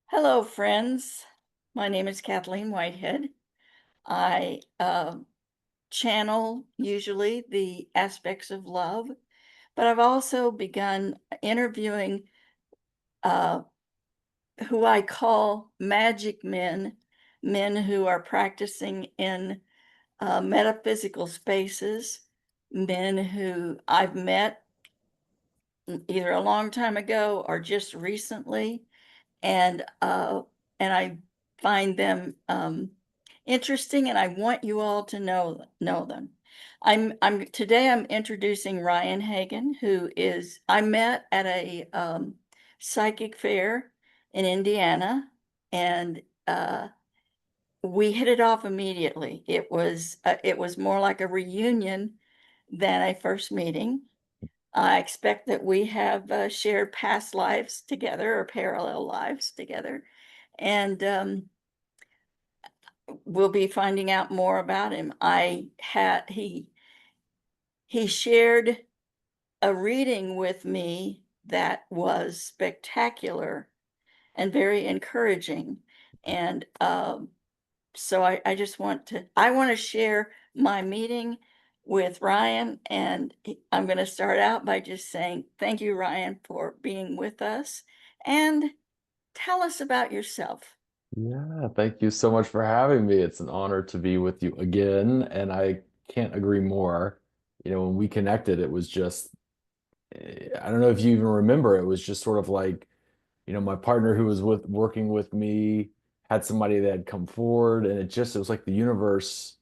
Hello, friends. My name is Kathleen Whitehead. I channel usually the aspects of love, but I've also begun interviewing uh, who I call magic men, men who are practicing in metaphysical spaces, men who I've met either a long time ago or just recently, and I find them interesting, and I want you all to know them. I'm today I'm introducing Ryan Hagan, who is I met at a psychic fair in Indiana, and we hit it off immediately. It was more like a reunion than a first meeting. I expect that we have shared past lives together or parallel lives together. And we'll be finding out more about him. He shared a reading with me that was spectacular and very encouraging. And so I just I want to share my meeting with Ryan, and I'm going to start out by just saying thank you, Ryan, for being with us, and tell us about yourself. Yeah, thank you so much for having me. It's an honor to be with you again, and I can't agree more. When we connected, it was just, I don't know if you even remember, it was just sort of like, my partner who was working with me had somebody that had come forward, and it was like the universe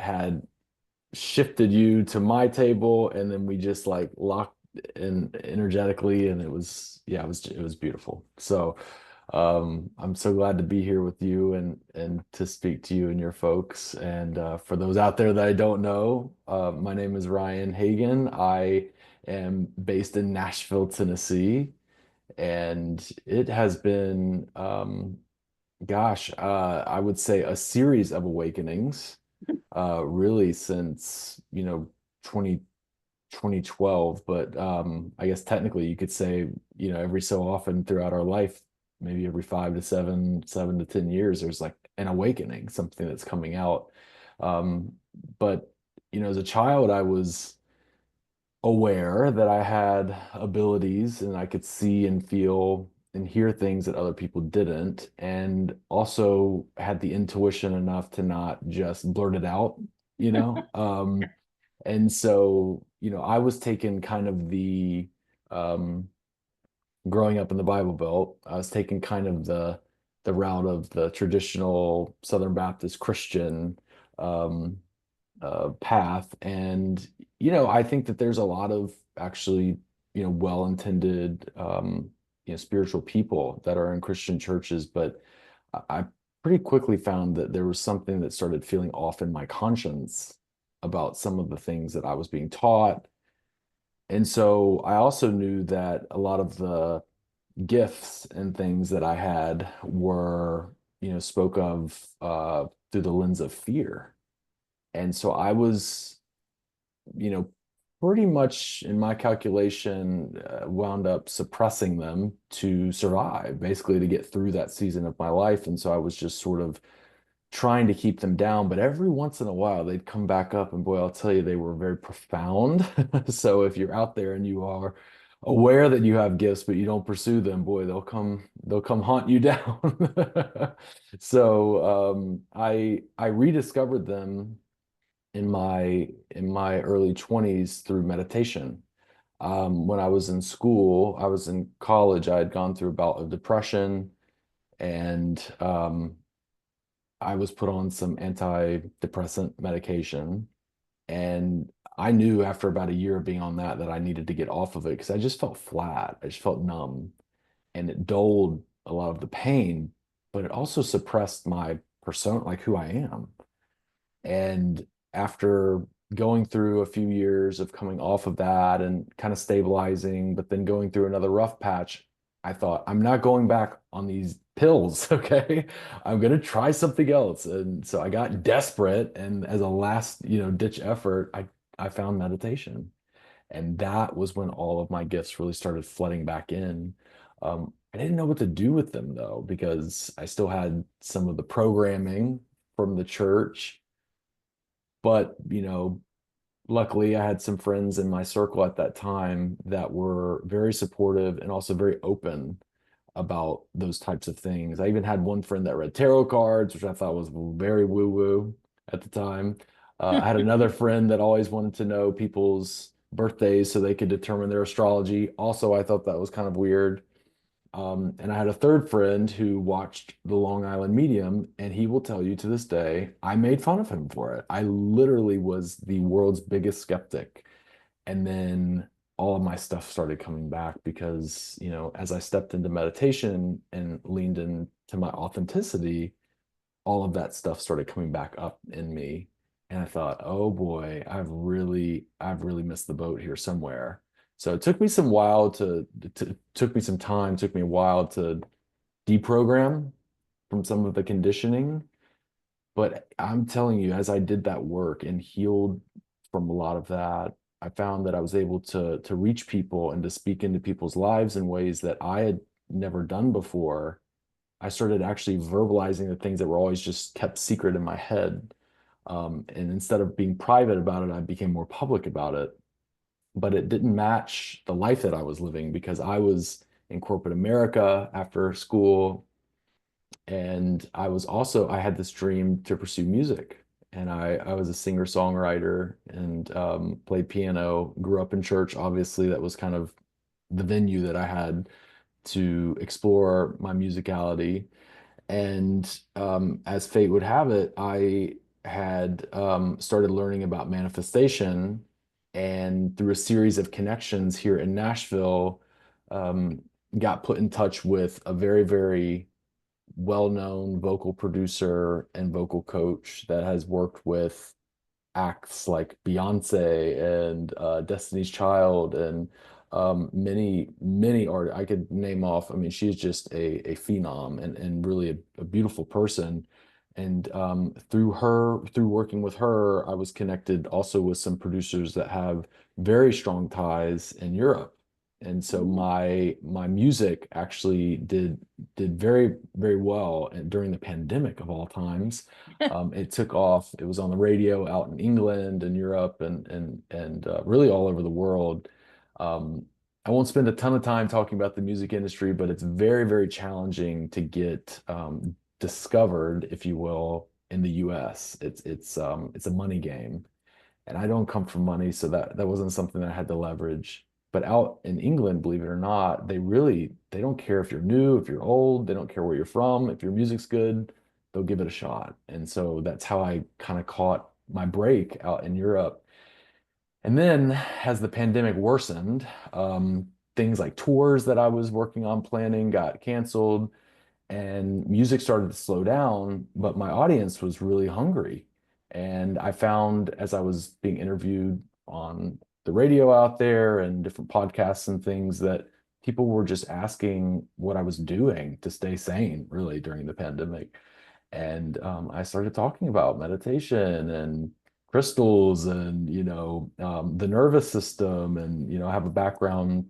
had shifted you to my table, and then we just like locked in energetically, and yeah, it was beautiful. So I'm so glad to be here with you and to speak to you and your folks. And for those out there that I don't know, my name is Ryan Hagan. I am based in Nashville, Tennessee, and it has been, I would say a series of awakenings, really since, 20 2012, but I guess technically you could say, every so often throughout our life, maybe every 5 to 7 to 10 years, there's like an awakening, something that's coming out. Um, but as a child, I was aware that I had abilities and I could see and feel and hear things that other people didn't, and also had the intuition enough to not just blurt it out, you know? And so, I was taking kind of um, growing up in the Bible Belt, I was taking kind of the route of the traditional Southern Baptist Christian um, path. And, I think that there's a lot of actually, well-intended, spiritual people that are in Christian churches, but I pretty quickly found that there was something that started feeling off in my conscience about some of the things that I was being taught. And so I also knew that a lot of the gifts and things that I had were, spoke of through the lens of fear. And so I was, you know, pretty much in my calculation, wound up suppressing them to survive, basically to get through that season of my life. And so I was just sort of trying to keep them down, but every once in a while they'd come back up, and boy, I'll tell you, they were very profound. So if you're out there and you are aware that you have gifts, but you don't pursue them, boy, they'll come hunt you down. So I rediscovered them in my early 20s through meditation. When I was in school, I was in college, I had gone through a bout of depression, and I was put on some antidepressant medication, and I knew after about a year of being on that I needed to get off of it because I just felt flat. I just felt numb, and it dulled a lot of the pain, but it also suppressed my persona, like who I am. And after going through a few years of coming off of that and kind of stabilizing, but then going through another rough patch, I thought, I'm not going back on these pills, okay? I'm gonna try something else. And so I got desperate, and as a last, ditch effort, I found meditation. And that was when all of my gifts really started flooding back in. I didn't know what to do with them though, because I still had some of the programming from the church. But, luckily I had some friends in my circle at that time that were very supportive and also very open about those types of things. I even had one friend that read tarot cards, which I thought was very woo-woo at the time. I had another friend that always wanted to know people's birthdays so they could determine their astrology. Also, I thought that was kind of weird. And I had a third friend who watched the Long Island Medium, and he will tell you to this day, I made fun of him for it. I literally was the world's biggest skeptic. And then all of my stuff started coming back because, as I stepped into meditation and leaned into my authenticity, all of that stuff started coming back up in me. And I thought, oh boy, I've really missed the boat here somewhere. So it took me some while took me some time, took me a while to deprogram from some of the conditioning. But I'm telling you, as I did that work and healed from a lot of that, I found that I was able to reach people and to speak into people's lives in ways that I had never done before. I started actually verbalizing the things that were always just kept secret in my head. And instead of being private about it, I became more public about it. But it didn't match the life that I was living because I was in corporate America after school. And I had this dream to pursue music. And I was a singer-songwriter and played piano, grew up in church. Obviously, that was kind of the venue that I had to explore my musicality. And as fate would have it, I had started learning about manifestation. And through a series of connections here in Nashville, um, got put in touch with a very, very well-known vocal producer and vocal coach that has worked with acts like Beyonce and Destiny's Child and many, many art I could name off. I mean, she's just a phenom and really a beautiful person. And through working with her, I was connected also with some producers that have very strong ties in Europe. And so my music actually did very, very well during the pandemic of all times. It took off. It was on the radio out in England and Europe and really all over the world. Um, I won't spend a ton of time talking about the music industry, but it's very, very challenging to get discovered, if you will, in the U.S. It's a money game, and I don't come from money, so that wasn't something that I had to leverage. But out in England, believe it or not, they don't care if you're new, if you're old, they don't care where you're from. If your music's good, they'll give it a shot. And so that's how I kind of caught my break out in Europe. And then as the pandemic worsened, things like tours that I was working on planning got canceled and music started to slow down, but my audience was really hungry. And I found as I was being interviewed on the radio out there and different podcasts and things that people were just asking what I was doing to stay sane, really, during the pandemic. And I started talking about meditation and crystals and, the nervous system. And, I have a background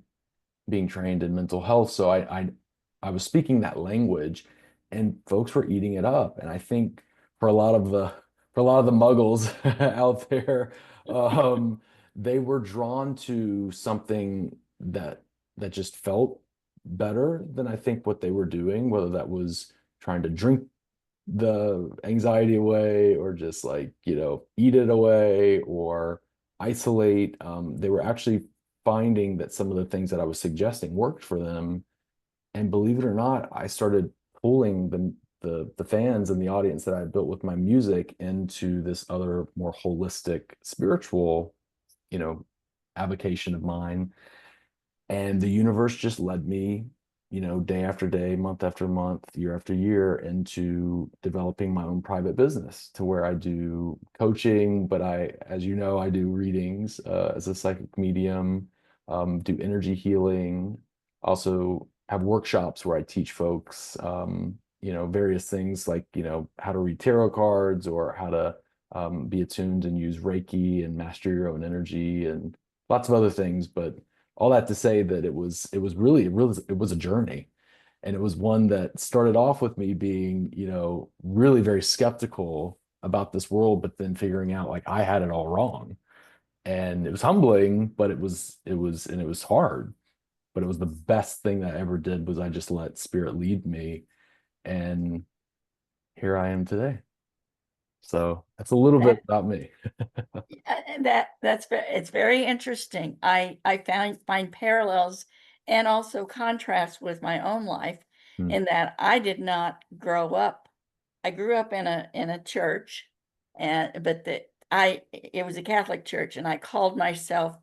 being trained in mental health. So I was speaking that language and folks were eating it up. And I think for a lot of the muggles out there, um, they were drawn to something that just felt better than I think what they were doing, whether that was trying to drink the anxiety away or just like, eat it away or isolate. They were actually finding that some of the things that I was suggesting worked for them. And believe it or not, I started pulling the fans and the audience that I built with my music into this other more holistic spiritual, you know, avocation of mine. And the universe just led me, day after day, month after month, year after year into developing my own private business to where I do coaching, but as you know, I do readings as a psychic medium, do energy healing, also have workshops where I teach folks, various things like, how to read tarot cards or how to be attuned and use Reiki and master your own energy and lots of other things. But all that to say that it was a journey. And it was one that started off with me being, really very skeptical about this world, but then figuring out like I had it all wrong. And it was humbling, but and it was hard, but it was the best thing that I ever did was I just let spirit lead me. And here I am today. So that's a little bit That about me. it's very interesting. I find parallels and also contrasts with my own life Hmm. in that I did not grow up. I grew up in a church, and but the I it was a Catholic church, and I called myself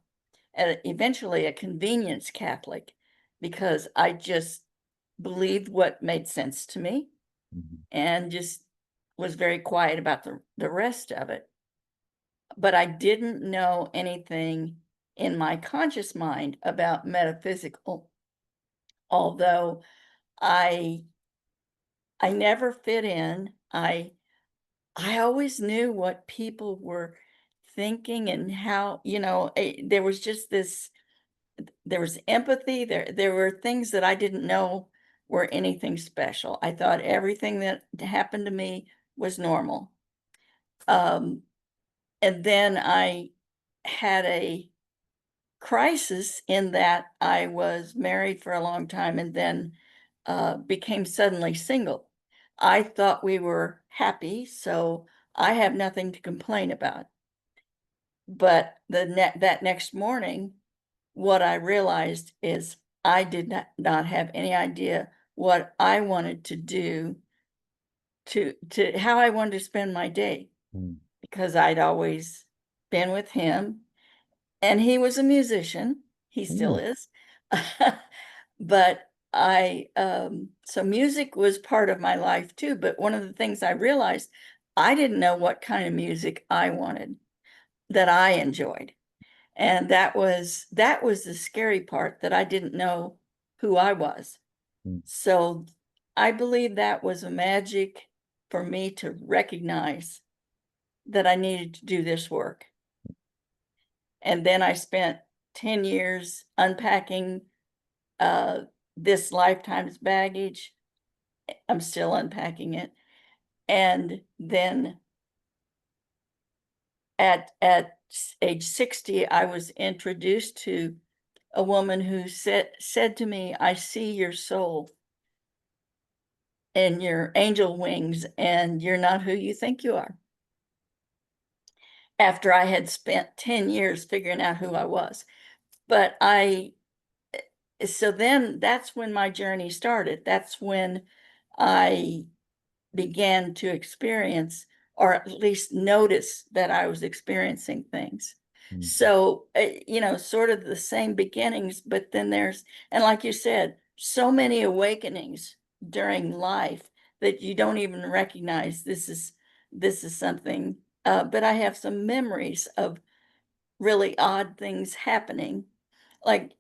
eventually a convenience Catholic because I just believed what made sense to me Mhm. and just was very quiet about the rest of it. But I didn't know anything in my conscious mind about metaphysical, although I I never fit in. I always knew what people were thinking and how, there was just this there was empathy, there were things that I didn't know were anything special. I thought everything that happened to me was normal. Um, and then I had a crisis in that I was married for a long time and then became suddenly single. I thought we were happy, so I have nothing to complain about. But that next morning, what I realized is I did not have any idea what I wanted to do to how I wanted to spend my day Hmm. because I'd always been with him and he was a musician. He still Hmm. is. But so music was part of my life too. But one of the things I realized, I didn't know what kind of music I wanted that I enjoyed. And that was the scary part that I didn't know who I was. Hmm. So I believe that was a magic for me to recognize that I needed to do this work. And then I spent 10 years unpacking uh, this lifetime's baggage. I'm still unpacking it. And then at age 60, I was introduced to a woman who said to me, "I see your soul and your angel wings, and you're not who you think you are." After I had spent 10 years figuring out who I was. But so then that's when my journey started. That's when I began to experience, or at least notice that I was experiencing things. Hmm. So, sort of the same beginnings, but then and like you said, so many awakenings during life that you don't even recognize this is something. But I have some memories of really odd things happening. Like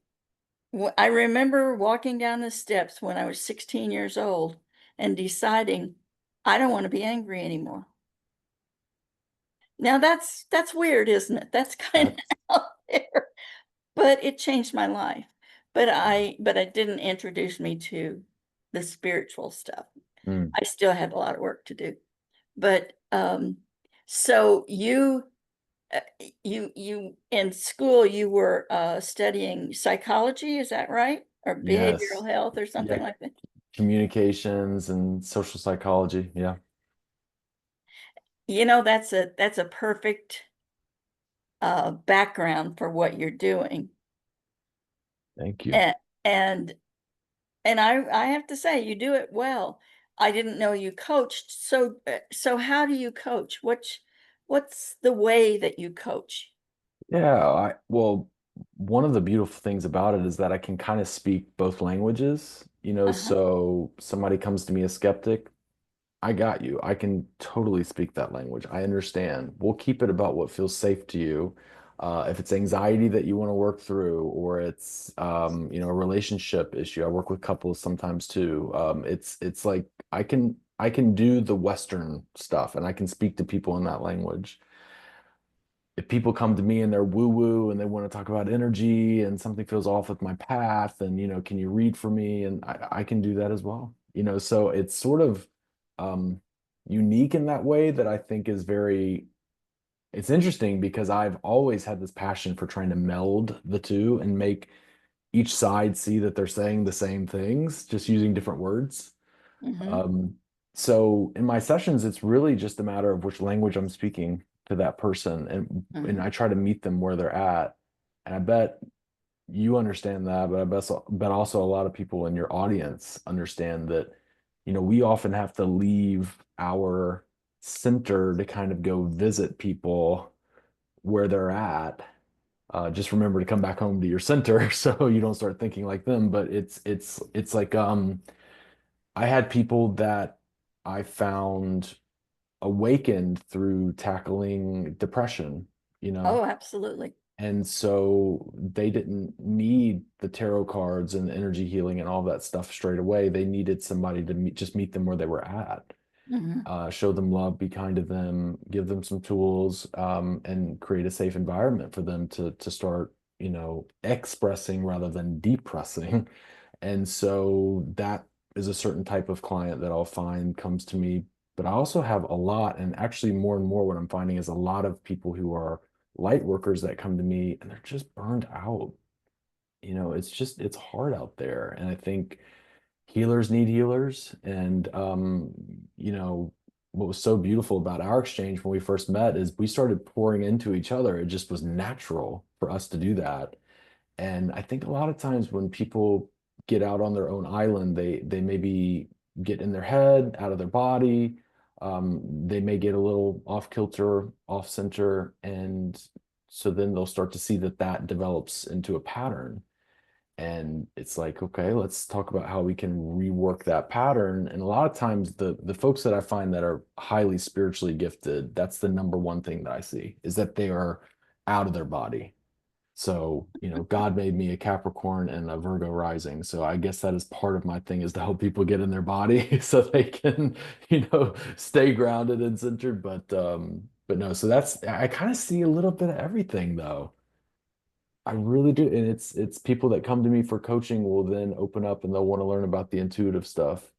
I remember walking down the steps when I was 16 years old and deciding I don't want to be angry anymore. Now that's weird, isn't it? That's kind of That's out there, but it changed my life. But it didn't introduce me to the spiritual stuff. mm, I still had a lot of work to do. But so you in school you were studying psychology, is that right? Or yes. behavioral health or Yeah, something like that? communications and social psychology. Yeah. That's a perfect background for what you're doing. Thank you. And and and I have to say you do it well. I didn't know you coached. So how do you coach? What's the way that you coach? Yeah, well, one of the beautiful things about it is that I can kind of speak both languages, Uh-huh. so somebody comes to me a skeptic, I got you. I can totally speak that language. I understand. We'll keep it about what feels safe to you. If it's anxiety that you want to work through, or it's a relationship issue. I work with couples sometimes too. It's like I can do the Western stuff and I can speak to people in that language. if people come to me and they're woo woo and they want to talk about energy and something feels off with my path and can you read for me? And I can do that as well. So it's sort of um unique in that way that I think is very it's interesting because I've always had this passion for trying to meld the two and make each side see that they're saying the same things, just using different words. Hmm. Um, so in my sessions, it's really just a matter of which language I'm speaking to that person, and Hmm. I try to meet them where they're at. And I bet you understand that, but bet also a lot of people in your audience understand that, we often have to leave our center to kind of go visit people where they're at. Just remember to come back home to your center so you don't start thinking like them. But it's like I had people that I found awakened through tackling depression, you know, Oh, absolutely. and so they didn't need the tarot cards and the energy healing and all that stuff straight away. They needed somebody to just meet them where they were at, Hmm. show them love, be kind to them, give them some tools, and create a safe environment for them to start, expressing rather than depressing. And so that is a certain type of client that I'll find comes to me. But I also have a lot, and actually more and more what I'm finding is a lot of people who are light workers that come to me and they're just burned out. It's hard out there. And I think healers need healers. And what was so beautiful about our exchange when we first met is we started pouring into each other. It just was natural for us to do that. And I think a lot of times when people get out on their own island, they maybe get in their head, out of their body. They may get a little off kilter, off center, and so then they'll start to see that that develops into a pattern. And it's like, okay, let's talk about how we can rework that pattern. And a lot of times the folks that I find that are highly spiritually gifted, that's the number one thing that I see is that they are out of their body. So, God made me a Capricorn and a Virgo rising. So I guess that is part of my thing is to help people get in their body so they can, stay grounded and centered. But no, so I kind of see a little bit of everything though. I really do. And it's people that come to me for coaching will then open up and they'll want to learn about the intuitive stuff.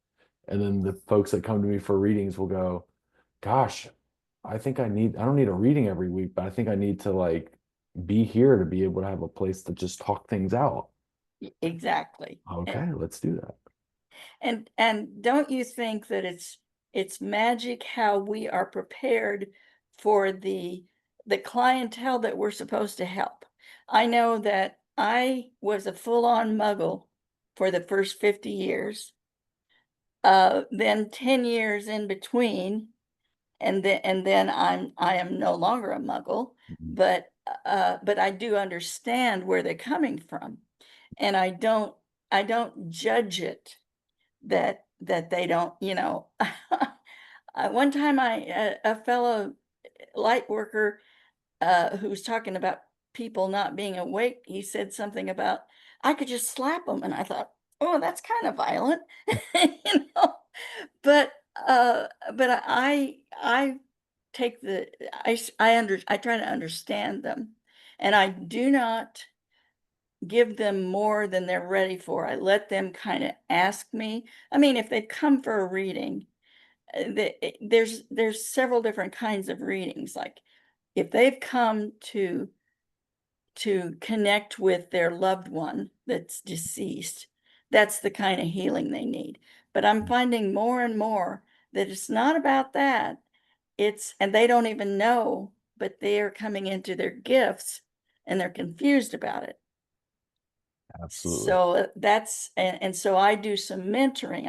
And then the folks that come to me for readings will go, gosh, I don't need a reading every week, but I think I need to like be here to be able to have a place to just talk things out. Exactly. Okay, let's do that. And don't you think that it's magic how we are prepared for the clientele that we're supposed to help? I know that I was a full-on muggle for the first 50 years, then 10 years in between, and then I am no longer a muggle, Mhm. but I do understand where they're coming from, and I don't judge it that they don't, one time a fellow light worker, who was talking about people not being awake, he said something about, "I could just slap them," and I thought, "Oh, that's kind of violent." You know? But, but I take the I try to understand them, and I do not give them more than they're ready for. I let them kinda ask me. I mean, if they come for a reading, there's several different kinds of readings, like, if they've come to connect with their loved one that's deceased, that's the kinda healing they need. But I'm finding more and more that it's not about that. And they don't even know, but they are coming into their gifts, and they're confused about it. Absolutely. So, and so I do some mentoring.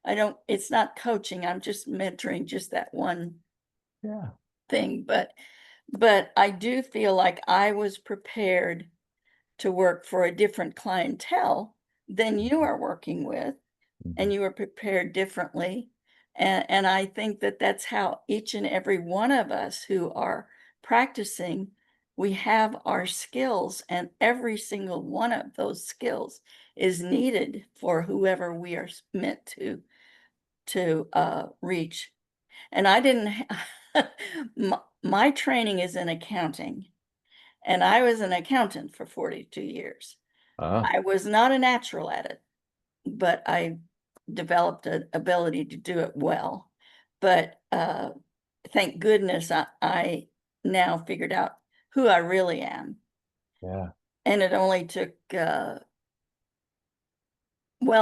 I don't it's not coaching, I'm just mentoring just that one Yeah. thing, but I do feel like I was prepared to work for a different clientele than you are working with, and Mhm. you were prepared differently. And I think that that's how each and every one of us who are practicing, we have our skills, and every single one of those skills is needed for whoever we are meant to reach. And I didn't, my training is in accounting. and I was an accountant for 42 years. Ah, I was not a natural at it, but I developed an ability to do it well. But thank goodness I now figured out who I really am. yeah. And it only took, well,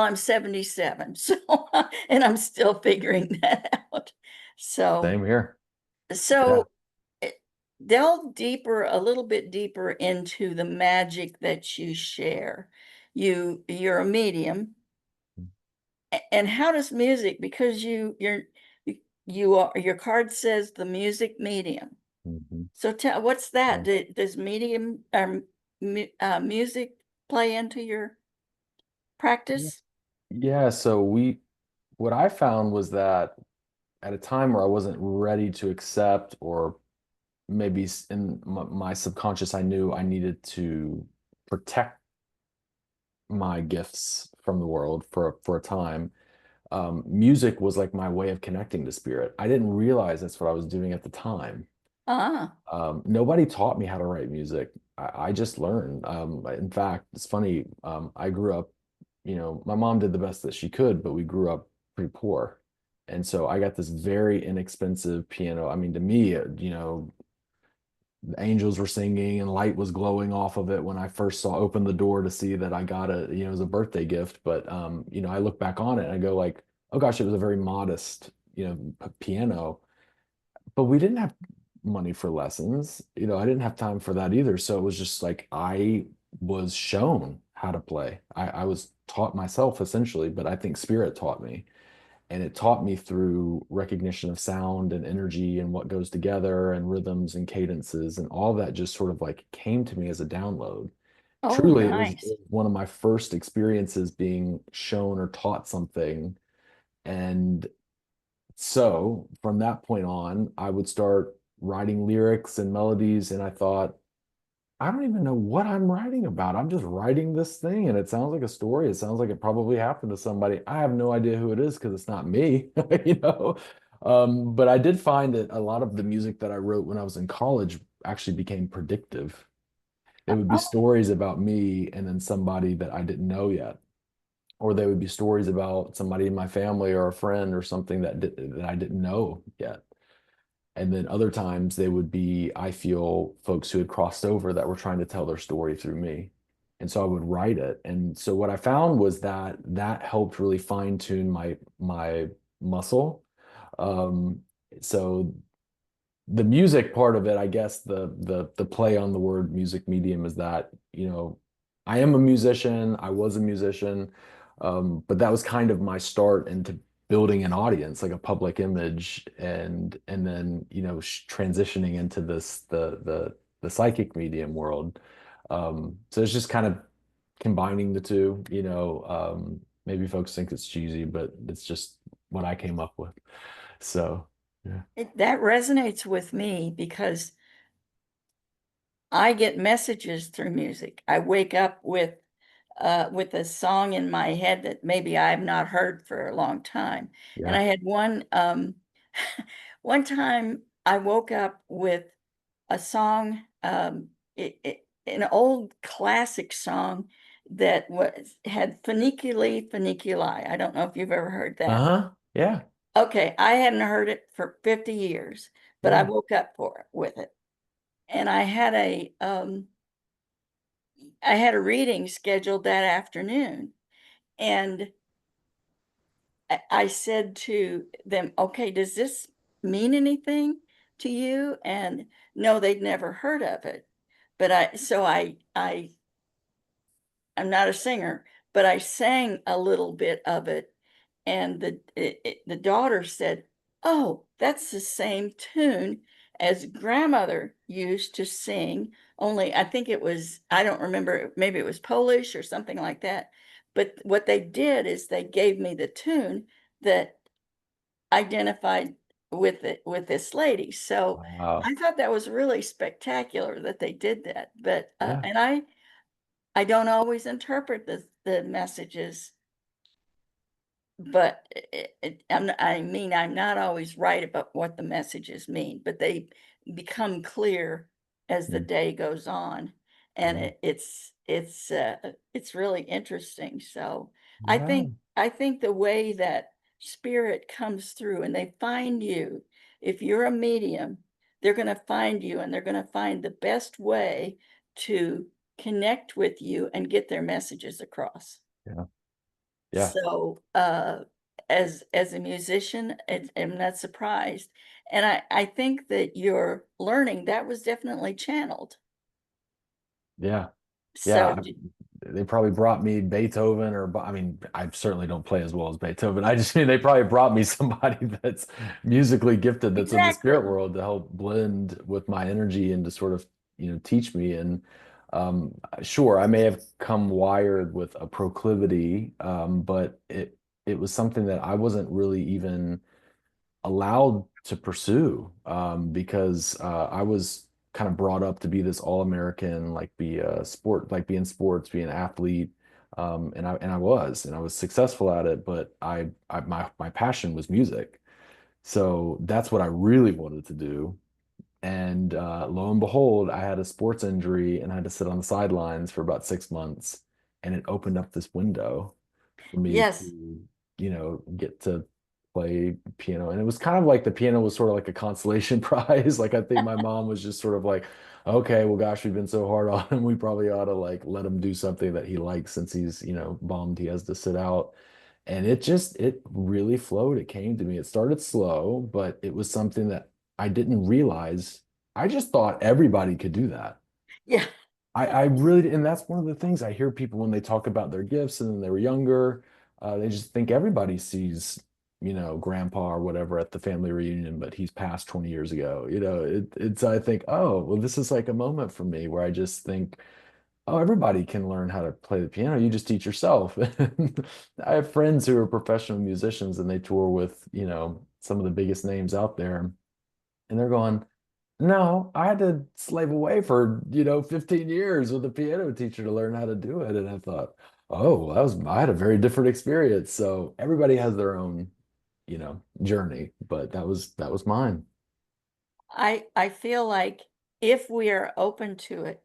I'm 77, so, and I'm still figuring that out. So, Same here. Yeah. so eh, delve deeper, a little bit deeper into the magic that you share. You're a medium. And how does music, because you you are, your card says the music medium. Mhm. So tell, what's that? Yeah. Does medium music play into your Yeah. practice? Yeah, so what I found was that at a time where I wasn't ready to accept, or maybe in my subconscious, I knew I needed to protect my gifts from the world for a time. Music was like my way of connecting to spirit. I didn't realize that's what I was doing at the time. Ah, Nobody taught me how to write music. I just learned. In fact, it's funny. I grew up, my mom did the best that she could, but we grew up pretty poor. And so I got this very inexpensive piano. I mean, to me, the angels were singing and light was glowing off of it when I first opened the door to see that I got it was a birthday gift. But I look back on it and I go like, oh gosh, it was a very modest, piano, but we didn't have money for lessons. I didn't have time for that either. So it was just like I was shown how to play. I was taught myself essentially, but I think spirit taught me. And it taught me through recognition of sound and energy and what goes together and rhythms and cadences, and all that just sort of like came to me as a download. oh, Truly, it nice. was one of my first experiences being shown or taught something. And so from that point on, I would start writing lyrics and melodies, and I thought, I don't even know what I'm writing about. I'm just writing this thing, and it sounds like a story. It sounds like it probably happened to somebody. I have no idea who it is because it's not me, you know. But I did find that a lot of the music that I wrote when I was in college actually became predictive. It would be Oh, stories about me and then somebody that I didn't know yet, or they would be stories about somebody in my family or a friend or something that I didn't know yet. And then other times they would be, I feel, folks who had crossed over that were trying to tell their story through me. And so I would write it. And so what I found was that that helped really fine tune my muscle. Um, so the music part of it, I guess the play on the word music medium is that, I am a musician, I was a musician, but that was kind of my start into building an audience, like a public image, and then, transitioning into the psychic medium world. So it's just kind of combining the two, maybe folks think it's cheesy, but it's just what I came up with. So, yeah. that resonates with me because I get messages through music. I wake up with a song in my head that maybe I have not heard for a long time. And Yeah. I had one one time I woke up with a song, an old classic song that was had Funiculi Funiculi. I don't know if you've ever heard that. Uh-huh. Yeah. Okay, I hadn't heard it for 50 years, but I Yeah. woke up for it with it. And I had a reading scheduled that afternoon. And I said to them, okay, does this mean anything to you? And no, they'd never heard of it. But I'm not a singer, but I sang a little bit of it. And the daughter said, oh, that's the same tune as grandmother used to sing. Only I think it was, I don't remember, maybe it was Polish or something like that. But what they did is they gave me the tune that identified with it with this lady. So Wow. I thought that was really spectacular that they did that. But Yeah. and I don't always interpret the messages, but I'm not always right about what the messages mean, but they become clear as the Mm. day goes on. And Yeah. it's really interesting. So Yeah. I think the way that spirit comes through and they find you, if you're a medium, they're going to find you and they're going to find the best way to connect with you and get their messages across. Yeah. Yeah. So, as a musician, I'm not surprised, and I think that your learning, that was definitely channeled. Yeah. So Yeah. d They probably brought me Beethoven or I mean, I certainly don't play as well as Beethoven. I just mean they probably brought me somebody that's musically gifted that's in the spirit exactly. world to help blend with my energy and to sort of, teach me. And sure, I may have come wired with a proclivity, but it was something that I wasn't really even allowed to pursue because I was kind of brought up to be this all-American, like be a sport, like be in sports, be an athlete. And I was successful at it, but my passion was music. So that's what I really wanted to do. And lo and behold, I had a sports injury and I had to sit on the sidelines for about 6 months. And it opened up this window for me Yes. to, get to play piano. And it was kind of like the piano was sort of like a consolation prize. Like I think my mom was just sort of like, okay, well, gosh, we've been so hard on him. We probably ought to like let him do something that he likes since he's, bummed he has to sit out. And it really flowed. It came to me. It started slow, but it was something that I didn't realize. I just thought everybody could do that. Yeah. I really, and that's one of the things I hear people when they talk about their gifts and then they were younger, they just think everybody sees, grandpa or whatever at the family reunion, but he's passed 20 years ago. I think, oh, well, this is like a moment for me where I just think, oh, everybody can learn how to play the piano. You just teach yourself. I have friends who are professional musicians and they tour with, some of the biggest names out there, and they're going, no, I had to slave away for, 15 years with a piano teacher to learn how to do it. And I thought, oh, I had a very different experience. So everybody has their own, journey, but that was mine. I feel like if we are open to it,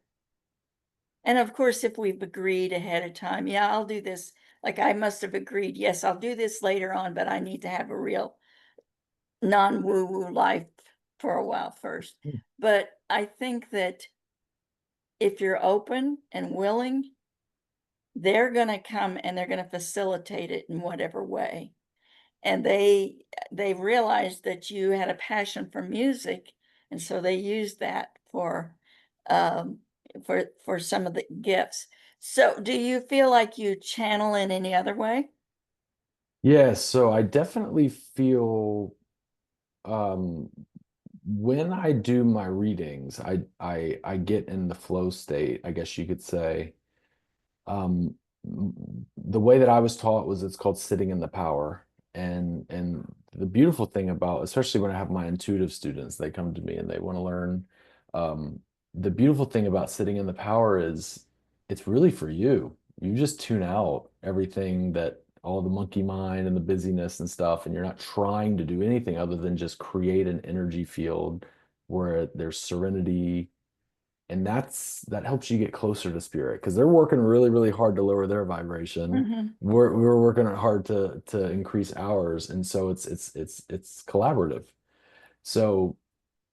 and of course, if we've agreed ahead of time, yeah, I'll do this. Like I must have agreed, yes, I'll do this later on, but I need to have a real non-woo-woo life for a while first. But I think that if you're open and willing, they're gonna come and they're gonna facilitate it in whatever way. And they realized that you had a passion for music, and so they used that um, for some of the gifts. So, do you feel like you channel in any other way? Yeah, so I definitely feel um when I do my readings, I get in the flow state, I guess you could say. um the way that I was taught was it's called sitting in the power. And the beautiful thing about, especially when I have my intuitive students, they come to me and they want to learn. um the beautiful thing about sitting in the power is it's really for you. You just tune out everything, that all the monkey mind and the busyness and stuff, and you're not trying to do anything other than just create an energy field where there's serenity. And that helps you get closer to spirit because they're working really, really hard to lower their vibration. Mhm. We're working hard to increase ours, and so it's collaborative. So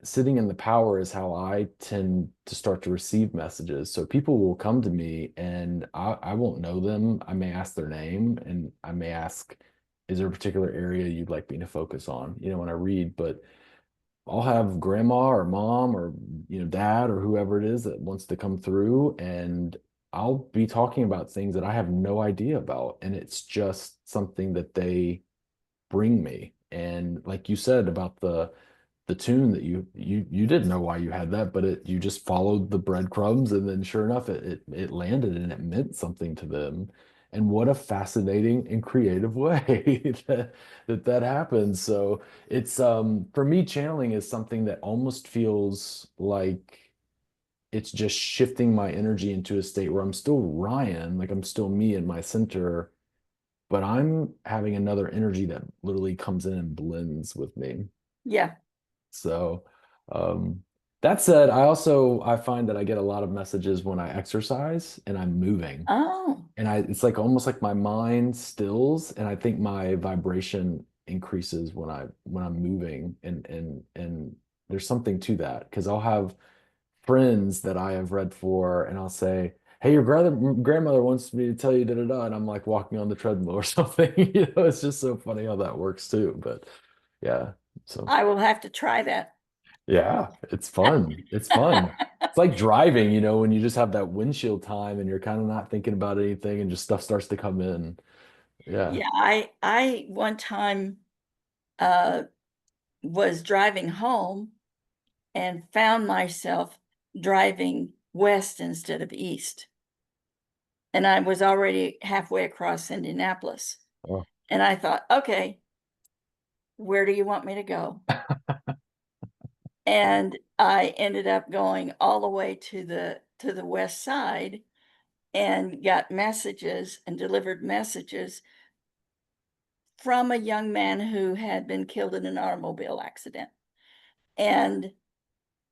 sitting in the power is how I tend to start to receive messages. So people will come to me and I won't know them. I may ask their name and I may ask, is there a particular area you'd like me to focus on, when I read, but I'll have grandma or mom or dad or whoever it is that wants to come through, and I'll be talking about things that I have no idea about, and it's just something that they bring me. And like you said about the tune that you didn't know why you had that, but you just followed the breadcrumbs, and then sure enough, it landed and it meant something to them. And what a fascinating and creative way that happens. So it's for me, channeling is something that almost feels like it's just shifting my energy into a state where I'm still Ryan, like I'm still me in my center, but I'm having another energy that literally comes in and blends with me. Yeah. So um, That said, I find that I get a lot of messages when I exercise and I'm moving. Oh, And it's like almost like my mind stills and I think my vibration increases when I'm moving and there's something to that because I'll have friends that I have read for and I'll say, "Hey, your grandmother wants me to tell you da da da," and I'm like walking on the treadmill or something. It's just so funny how that works too. But yeah, so I will have to try that. yeah, it's fun. It's fun. It's like driving, when you just have that windshield time and you're kind of not thinking about anything and just stuff starts to come in. Yeah. Yeah, I one time uh was driving home and found myself driving west instead of east. And I was already halfway across Indianapolis. Oh, And I thought, okay, where do you want me to go? And I ended up going all the way to the west side and got messages and delivered messages from a young man who had been killed in an automobile accident. And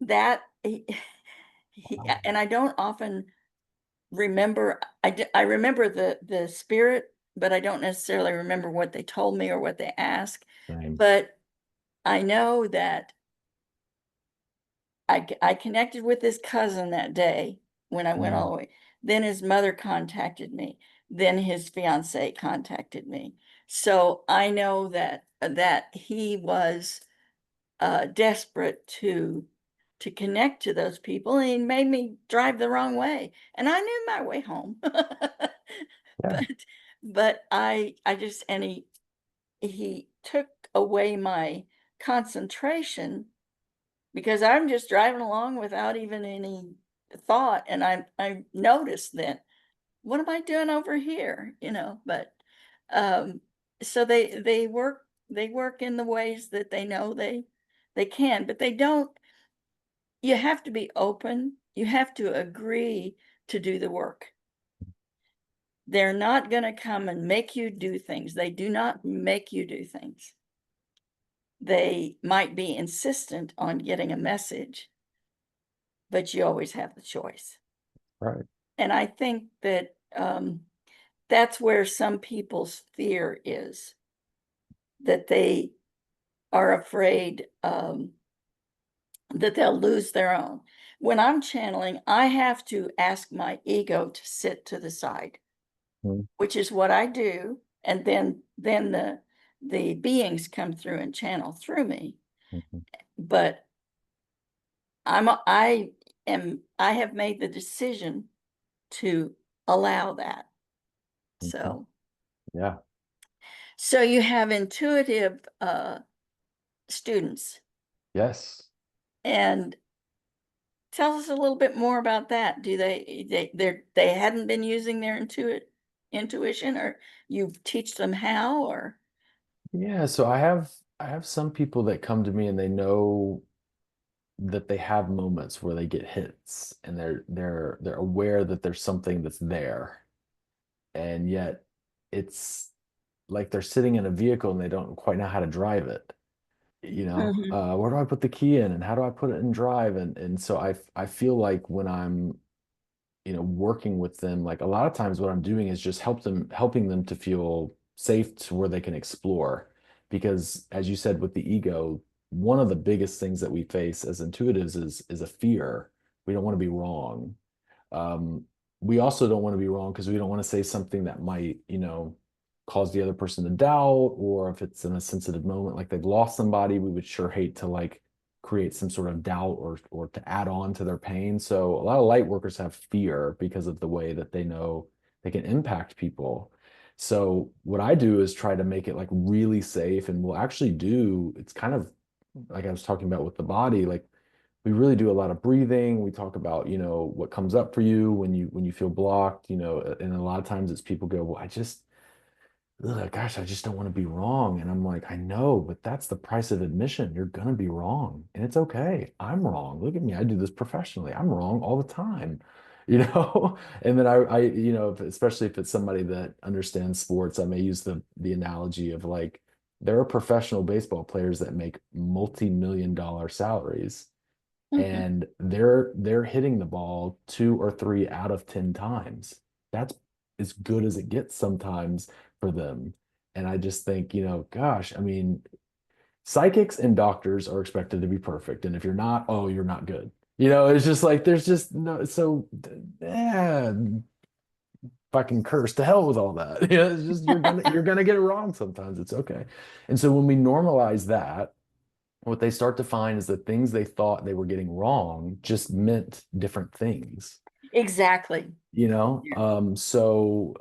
that wow. and I don't often remember. I remember the spirit, but I don't necessarily remember what they told me or what they asked. Same. But I know that I connected with his cousin that day when I went all Mm, the way. Then his mother contacted me. Then his fiance contacted me. So I know that he was desperate to connect to those people, and he made me drive the wrong way, and I knew my way home. yeah. But I just and he took away my concentration because I'm just driving along without even any thought, and I noticed then, "What am I doing over here?" But, um, so they work in the ways that they know they can, but they don't. You have to be open, you have to agree to do the work. They're not gonna come and make you do things, they do not make you do things. They might be insistent on getting a message, but you always have the choice. Right. And I think that, that's where some people's fear is, that they are afraid, that they'll lose their own. When I'm channeling, I have to ask my ego to sit to the side, Mm, which is what I do, and then the beings come through and channel through me. mhm, But I have made the decision to allow that. mhm. So Yeah. so you have intuitive students, Yes. and tell us a little bit more about that. Do they hadn't been using their intuition, or you teach them how, or Yeah. So I have some people that come to me and they know that they have moments where they get hits and they're aware that there's something that's there. And yet it's like they're sitting in a vehicle and they don't quite know how to drive it. Mhm, Where do I put the key in and how do I put it in drive? And so I feel like when I'm working with them, like a lot of times what I'm doing is just helping them to feel safe to where they can explore. Because as you said with the ego, one of the biggest things that we face as intuitives is a fear. We don't want to be wrong. Um, we also don't want to be wrong because we don't want to say something that might, cause the other person to doubt, or if it's in a sensitive moment, like they've lost somebody, we would sure hate to like create some sort of doubt or to add on to their pain. So a lot of light workers have fear because of the way that they know they can impact people. So what I do is try to make it like really safe, and we'll actually do, it's kind of like I was talking about with the body, like we really do a lot of breathing. We talk about, what comes up for you when you feel blocked, and a lot of times it's people go, well, ugh, gosh, I just don't want to be wrong. And I'm like, I know, but that's the price of admission. You're gonna be wrong. And it's okay. I'm wrong. Look at me. I do this professionally. I'm wrong all the time. And then especially if it's somebody that understands sports, I may use the analogy of like there are professional baseball players that make multi-million dollar salaries and they're hitting the ball 2 or 3 out of 10 times. That's as good as it gets sometimes for them. And I just think, gosh, I mean, psychics and doctors are expected to be perfect. And if you're not, oh, you're not good. It's just like there's just no, so yeah, fucking curse to hell with all that. It's just you're gonna get it wrong sometimes. It's okay. And so when we normalize that, what they start to find is that things they thought they were getting wrong just meant different things. Exactly. Yeah. So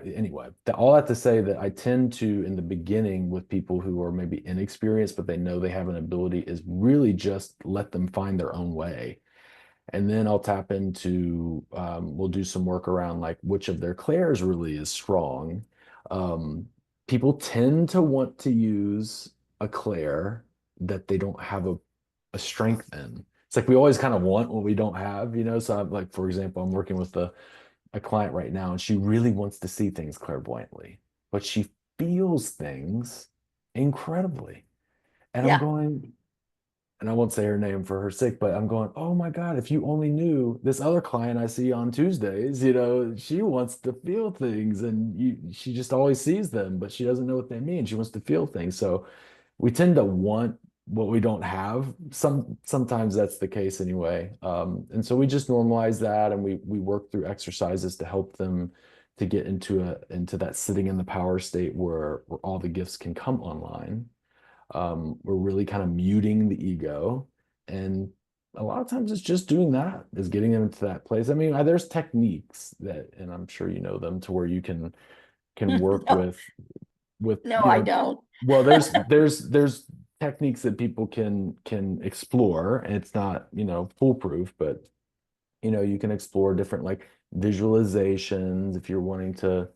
anyway, all that to say that I tend to, in the beginning, with people who are maybe inexperienced, but they know they have an ability, is really just let them find their own way. And then I'll tap into, we'll do some work around like which of their clairs really is strong. Um, People tend to want to use a clair that they don't have a strength in. It's like we always kind of want what we don't have, So I'm like, for example, I'm working with a client right now, and she really wants to see things clairvoyantly, but she feels things incredibly. And I'm Yeah. going, and I won't say her name for her sake, but I'm going, oh my God, if you only knew this other client I see on Tuesdays, she wants to feel things and she just always sees them, but she doesn't know what they mean. She wants to feel things. So we tend to want what we don't have. Sometimes that's the case anyway. And so we just normalize that, and we work through exercises to help them to get into that sitting in the power state where all the gifts can come online. We're really kind of muting the ego. And a lot of times it's just doing that, is getting them into that place. I mean, there's techniques that, and I'm sure you know them, to where you can work No, with, no, I don't. well, there's techniques that people can explore, and it's not, foolproof, but you can explore different like visualizations if you're wanting to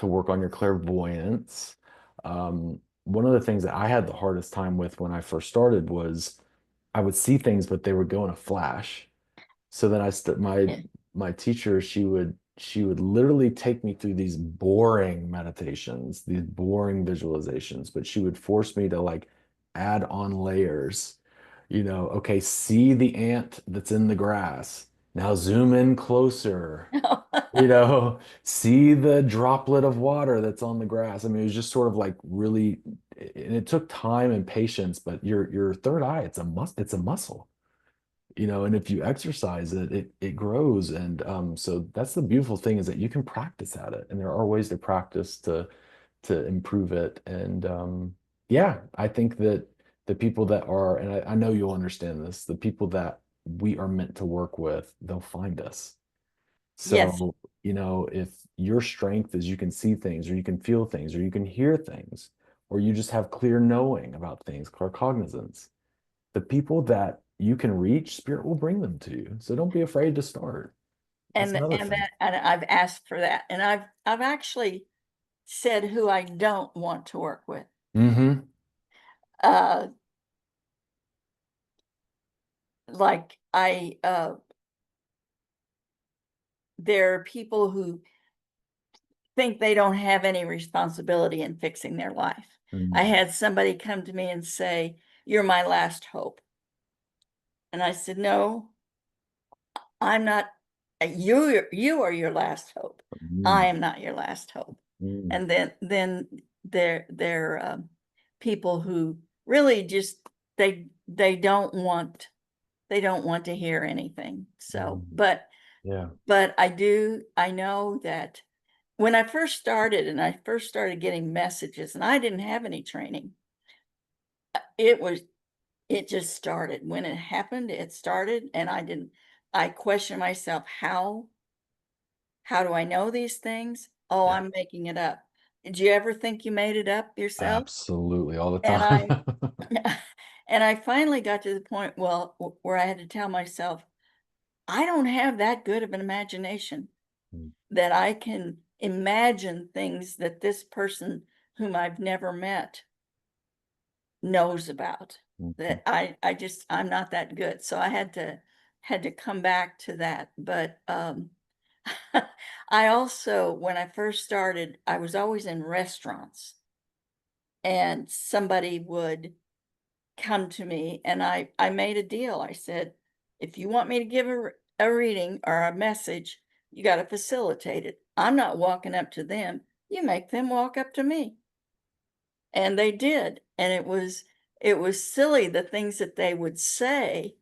work on your clairvoyance. One of the things that I had the hardest time with when I first started was I would see things, but they would go in a flash. So then my teacher, she would literally take me through these boring meditations, these boring visualizations, but she would force me to like add on layers. Okay, see the ant that's in the grass. Now zoom in closer. No. See the droplet of water that's on the grass. I mean, it was just sort of like really, and it took time and patience, but your third eye, it's a muscle, and if you exercise it, it grows. And so that's the beautiful thing, is that you can practice at it, and there are ways to practice to improve it. And yeah, I think that the people that are, and I know you'll understand this, the people that we are meant to work with, they'll find us. Yes. So, if your strength is you can see things, or you can feel things, or you can hear things, or you just have clear knowing about things, claircognizance, the people that you can reach, spirit will bring them to you. So don't be afraid to start. That's And another and thing. that and I've asked for that. And I've actually said who I don't want to work with. Hmm. Uh like there are people who think they don't have any responsibility in fixing their life. I Mm. had somebody come to me and say, "You're my last hope." And I said, "No, I'm not. You are your last hope. I Mm. am not your last hope." Mm. And then there people who really just they don't want to hear anything. So, Mm. but Yeah. I know that when I first started and I first started getting messages and I didn't have any training, it was it just started. When it happened, it started, and I questioned myself, how do I know these things? Oh, Yeah. I'm making it up. Did you ever think you made it up yourself? Absolutely. All the And time. and I finally got to the point, well, where I had to tell myself, I don't have that good of an imagination Mm. that I can imagine things that this person whom I've never met knows about. Mhm. That I'm not that good. So I had to come back to that. But I also, when I first started, I was always in restaurants, and somebody would come to me, and I made a deal. I said, If you want me to give a reading or a message, you got to facilitate it. I'm not walking up to them. You make them walk up to me. And they did. And it was silly the things that they would say.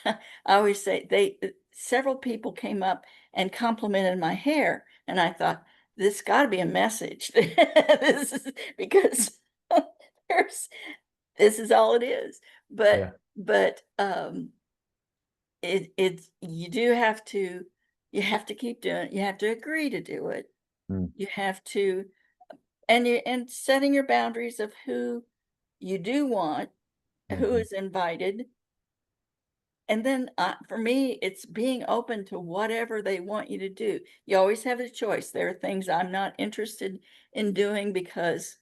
I always say several people came up and complimented my hair, and I thought this got to be a message. This is because there's this is all it is. But Yeah. it's you do have to you have to keep doing it. You have to agree to do it. Mm, You have to and setting your boundaries of who you do want, who mhm, is invited. And then for me, it's being open to whatever they want you to do. You always have a choice. There are things I'm not interested in doing because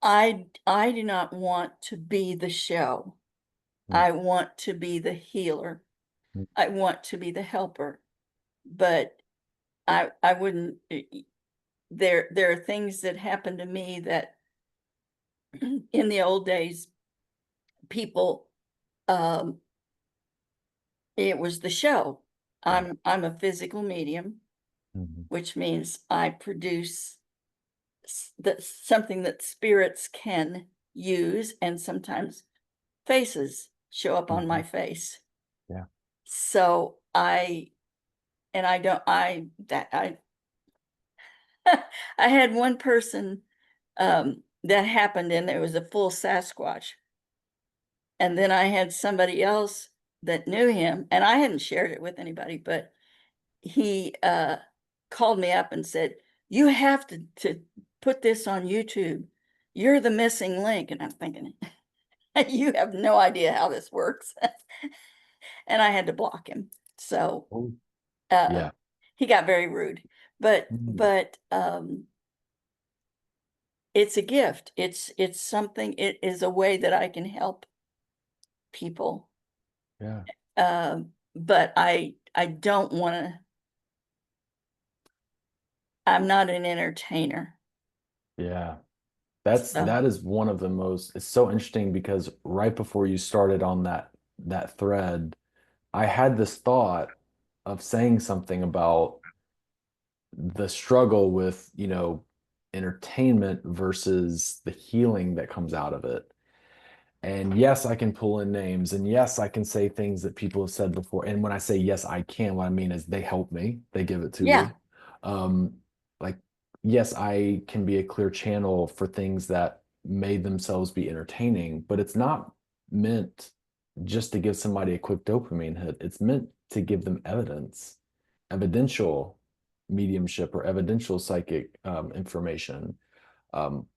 I do not want to be the show. mm, I want to be the healer. mm, I want to be the helper. But I wouldn't there are things that happen to me that in the old days people um it was the show. yeah. I'm a physical medium, Mhm, which means I produce something that spirits can use, and sometimes faces show up on my mhm, face. yeah. So I don't, I had one person that happened, and it was a full Sasquatch. And then I had somebody else that knew him, and I hadn't shared it with anybody, but he called me up and said, "You have to put this on YouTube. You're the missing link." And I'm thinking, you have no idea how this works. And I had to block him. So Oh, uh, yeah. he got very rude. Mm, But it's a gift. It's something. It is a way that I can help people. yeah. But I don't want to. I'm not an entertainer. Yeah. So That is one of the most, it's so interesting because right before you started on that thread, I had this thought of saying something about the struggle with, entertainment versus the healing that comes out of it. And yes, I can pull in names, and yes, I can say things that people have said before. And when I say yes, I can, what I mean is they help me, they give it to yeah, me. Um, like, yes, I can be a clear channel for things that may themselves be entertaining, but it's not meant just to give somebody a quick dopamine hit. It's meant to give them evidence, evidential mediumship or evidential psychic information. Um,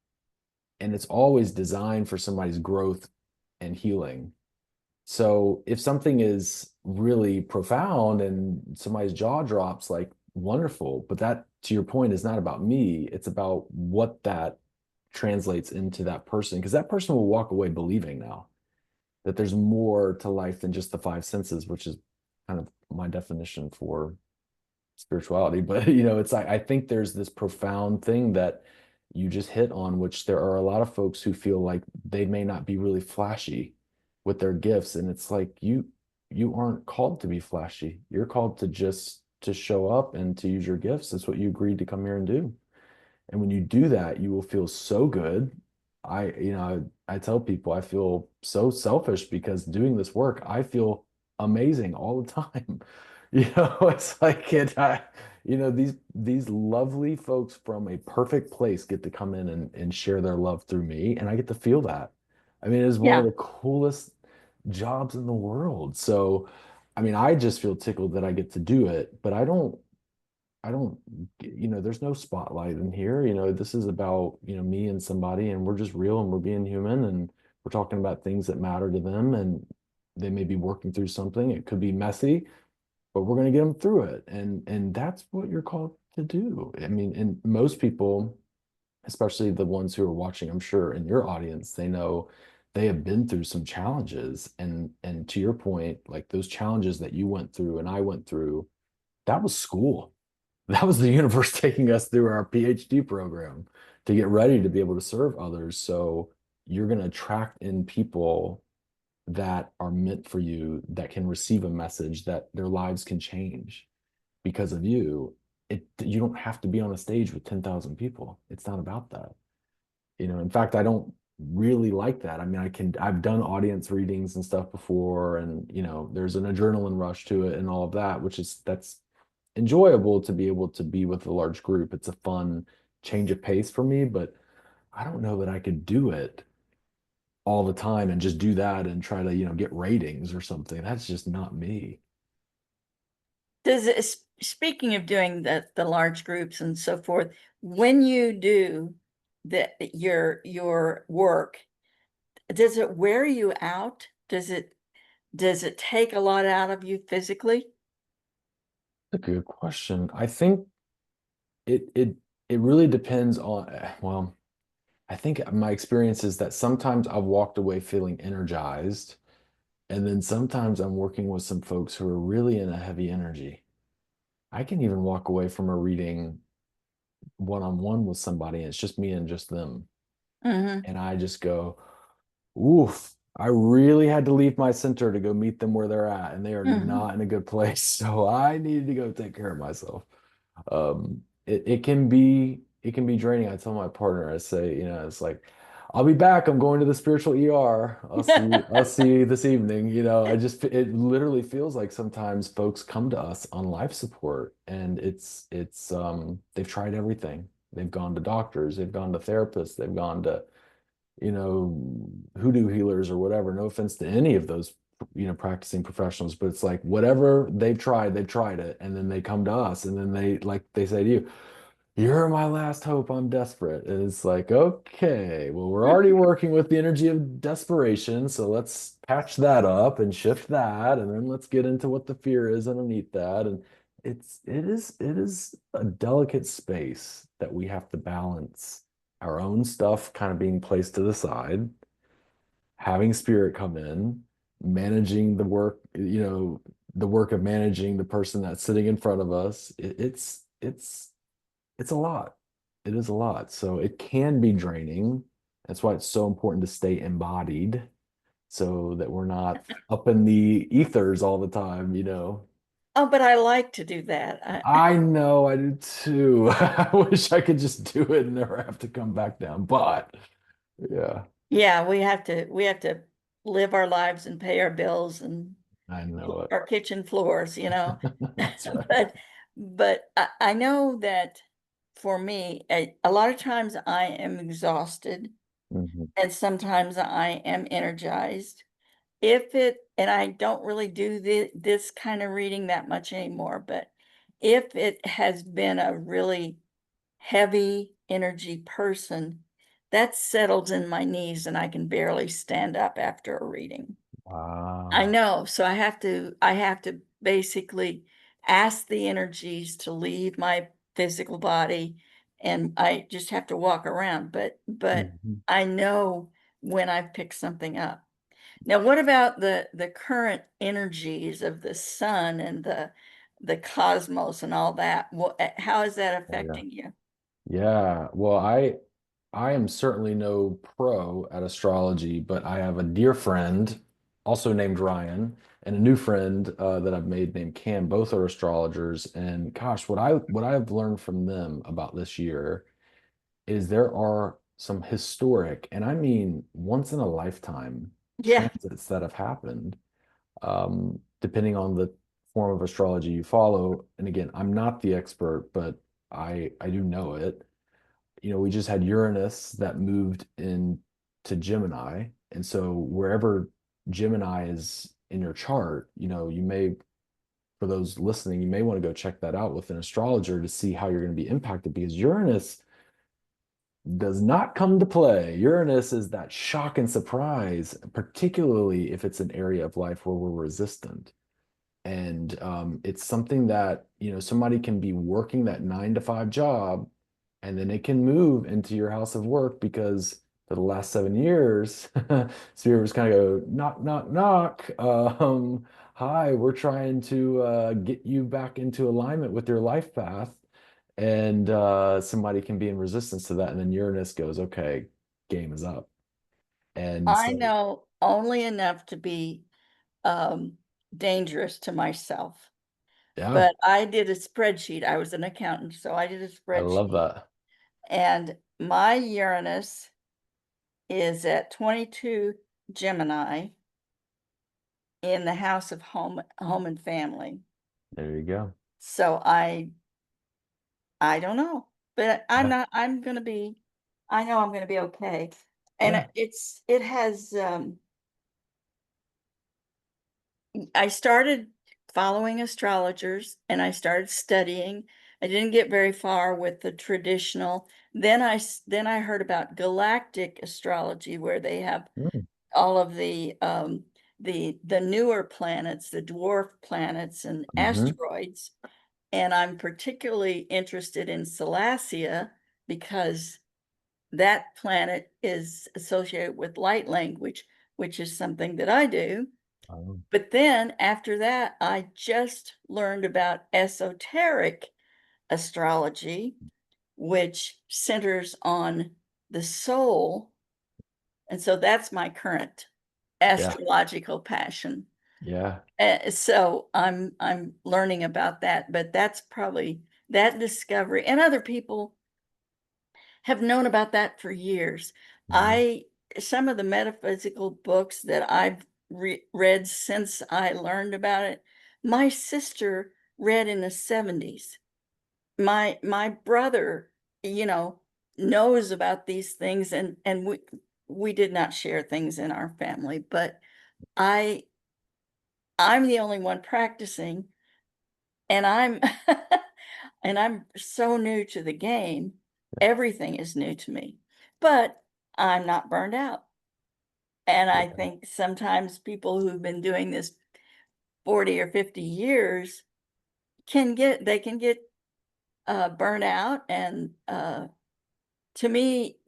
and it's always designed for somebody's growth and healing. So if something is really profound and somebody's jaw drops, like wonderful, but that, to your point, is not about me. It's about what that translates into that person, because that person will walk away believing now that there's more to life than just the five senses, which is kind of my definition for spirituality. But it's like I think there's this profound thing that you just hit on, which there are a lot of folks who feel like they may not be really flashy with their gifts. And it's like you aren't called to be flashy. You're called to just to show up and to use your gifts. That's what you agreed to come here and do. And when you do that, you will feel so good. I tell people I feel so selfish because doing this work, I feel amazing all the time. It's like these lovely folks from a perfect place get to come in and share their love through me, and I get to feel that. I mean, it is one of yeah, the coolest jobs in the world. So, I mean, I just feel tickled that I get to do it, but I don't, there's no spotlight in here. This is about, me and somebody, and we're just real and we're being human and we're talking about things that matter to them. And they may be working through something. It could be messy, but we're going to get them through it. And that's what you're called to do. I mean, and most people, especially the ones who are watching, I'm sure in your audience, they know they have been through some challenges. And to your point, like those challenges that you went through and I went through, that was school. That was the universe taking us through our PhD program to get ready to be able to serve others. So you're going to attract in people that are meant for you that can receive a message that their lives can change because of you. You don't have to be on a stage with 10,000 people. It's not about that. In fact, I don't really like that. I mean, I've done audience readings and stuff before, and there's an adrenaline rush to it and all of that, that's enjoyable to be able to be with a large group. It's a fun change of pace for me, but I don't know that I could do it all the time and just do that and try to, get ratings or something. That's just not me. Speaking of doing the large groups and so forth, when you do your work, does it wear you out? Does it take a lot out of you physically? A good question. I think it really depends on, well, I think my experience is that sometimes I've walked away feeling energized, and then sometimes I'm working with some folks who are really in a heavy energy. I can even walk away from a reading one-on-one with somebody, and it's just me and just them. Hmm. And I just go, oof, I really had to leave my center to go meet them where they're at, and they are Hmm. not in a good place. So I needed to go take care of myself. It can be draining. I tell my partner, I say, it's like, I'll be back. I'm going to the spiritual ER. I'll see you this evening. It literally feels like sometimes folks come to us on life support, and they've tried everything. They've gone to doctors, they've gone to therapists, they've gone to you know, hoodoo healers or whatever. No offense to any of those, practicing professionals, but it's like whatever they've tried it, and then they come to us, and then they say to you, "You're my last hope. I'm desperate." And it's like, okay, well, we're already working with the energy of desperation, so let's patch that up and shift that, and then let's get into what the fear is underneath that. And it is a delicate space that we have to balance our own stuff kind of being placed to the side, having spirit come in, managing the work of managing the person that's sitting in front of us. It's a lot. It is a lot. So it can be draining. That's why it's so important to stay embodied so that we're not up in the ethers all the time. Oh, but I like to do that. I know I do too. I wish I could just do it and never have to come back down. But yeah, Yeah, we have to live our lives and pay our bills and I know our kitchen floors. it. That's right. But I know that for me, a lot of times I am exhausted Mhm. and sometimes I am energized. And I don't really do this kind of reading that much anymore, but if it has been a really heavy energy person, that settles in my knees and I can barely stand up after a reading. I Wow. know, so I have to basically ask the energies to leave my physical body and I just have to walk around, but Mhm. I know when I've picked something up. Now, what about the current energies of the sun and the cosmos and all that? How is that Oh, yeah. affecting you? Yeah. Well, I am certainly no pro at astrology, but I have a dear friend, also named Ryan, and a new friend that I've made named Cam. Both are astrologers, and gosh, what I've learned from them about this year is there are some historic, and I mean once in a lifetime Yeah. transits that have happened, depending on the form of astrology you follow. And again, I'm not the expert, but I do know it. We just had Uranus that moved into Gemini. And so wherever Gemini is in your chart, for those listening, you may want to go check that out with an astrologer to see how you're going to be impacted, because Uranus does not come to play. Uranus is that shock and surprise, particularly if it's an area of life where we're resistant. And it's something that, somebody can be working that 9 to 5 job, and then it can move into your house of work because for the last 7 years, Spirit was kind of go, knock, knock, knock. Hi, we're trying to get you back into alignment with your life path. And somebody can be in resistance to that. And then Uranus goes, okay, game is up. And I so, know only enough to be um, dangerous to myself. yeah, But I did a spreadsheet. I was an accountant, so I did a I love spreadsheet. that. And my Uranus is at 22 Gemini in the house of home and family. There you go. So I don't know, but Yeah. I'm gonna be, I know I'm gonna be okay. And Yeah. it has I started following astrologers and I started studying. I didn't get very far with the traditional. Then I heard about galactic astrology where they have Mm. all of the newer planets, the dwarf planets and Hmm. asteroids. And I'm particularly interested in Salacia because that planet is associated with light language, which is something that I do. Um, But then after that, I just learned about esoteric astrology, which centers on the soul. And so that's my current yeah. astrological passion. Yeah. So I'm learning about that, but that's probably that discovery. And other people have known about that for years. Mhm. I Some of the metaphysical books that I've read since I learned about it, my sister read in the 70s. My brother, you know, knows about these things and we did not share things in our family, but I I'm the only one practicing and I'm and I'm so new to the game. Everything is new to me, but I'm not burned out. And I Yeah. think sometimes people who've been doing this 40 or 50 years can get burnt out. And to me,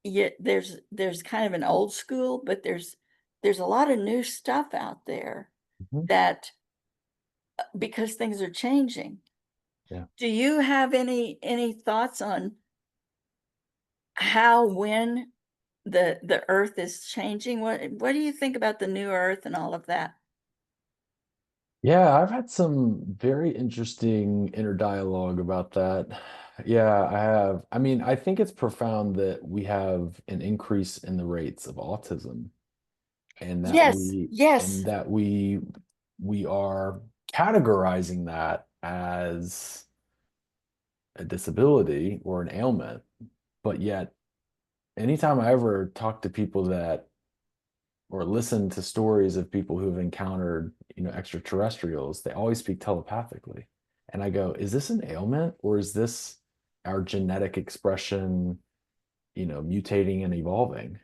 yeah, there's kind of an old school, but there's a lot of new stuff out there Mhm. that because things are changing. Yeah. Do you have any thoughts on how, when the earth is changing? What do you think about the new earth and all of that? Yeah, I've had some very interesting inner dialogue about that. Yeah, I have. I mean, I think it's profound that we have an increase in the rates of autism and that Yes, we and yes. that we are categorizing that as a disability or an ailment. But yet, anytime I ever talk to people that or listen to stories of people who've encountered, extraterrestrials, they always speak telepathically. And I go, is this an ailment or is this our genetic expression, mutating and evolving?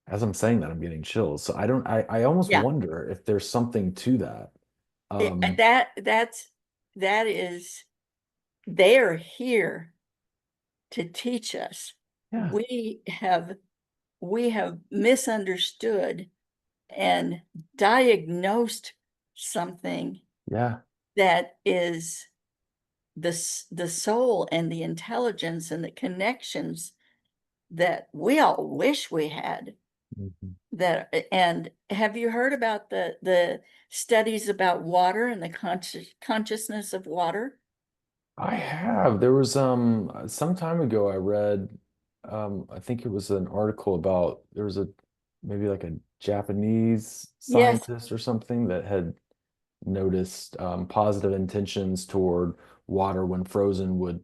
As I'm saying that, I'm getting chills. So I almost Yeah. wonder if there's something to that. Um, That is, they're here to teach us. yeah, We have we have misunderstood and diagnosed something yeah. that is the soul and the intelligence and the connections that we all wish we had. Mhm. That and have you heard about the studies about water and the consciousness of water? I have. There was some time ago I read I think it was an article about there was a maybe like a Japanese Yes, scientist or something that had noticed positive intentions toward water when frozen would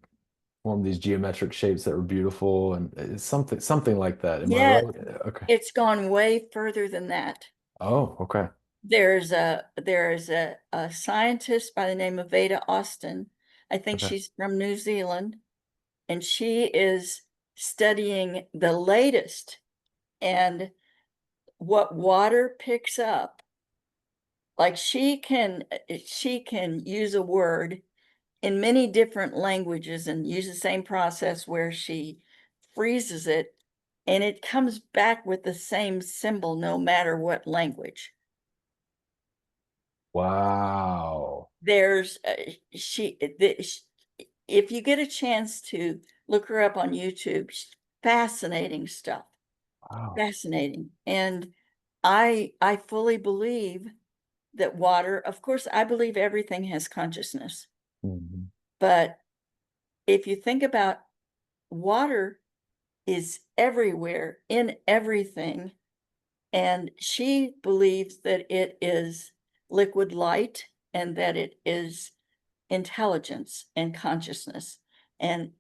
form these geometric shapes that were beautiful and it's something like that. Am I yes, right? Okay. it's gone way further than that. Oh, okay. There is a scientist by the name of Veda Austin. I think Okay. she's from New Zealand, and she is studying the latest and what water picks up. Like she can use a word in many different languages and use the same process where she freezes it and it comes back with the same symbol no matter what language. Wow. There's she the, sh- If you get a chance to look her up on YouTube, fascinating stuff. Wow. Fascinating. And I fully believe that water, of course, I believe everything has consciousness, Mhm. but if you think about water is everywhere in everything, and she believes that it is liquid light and that it is intelligence and consciousness. And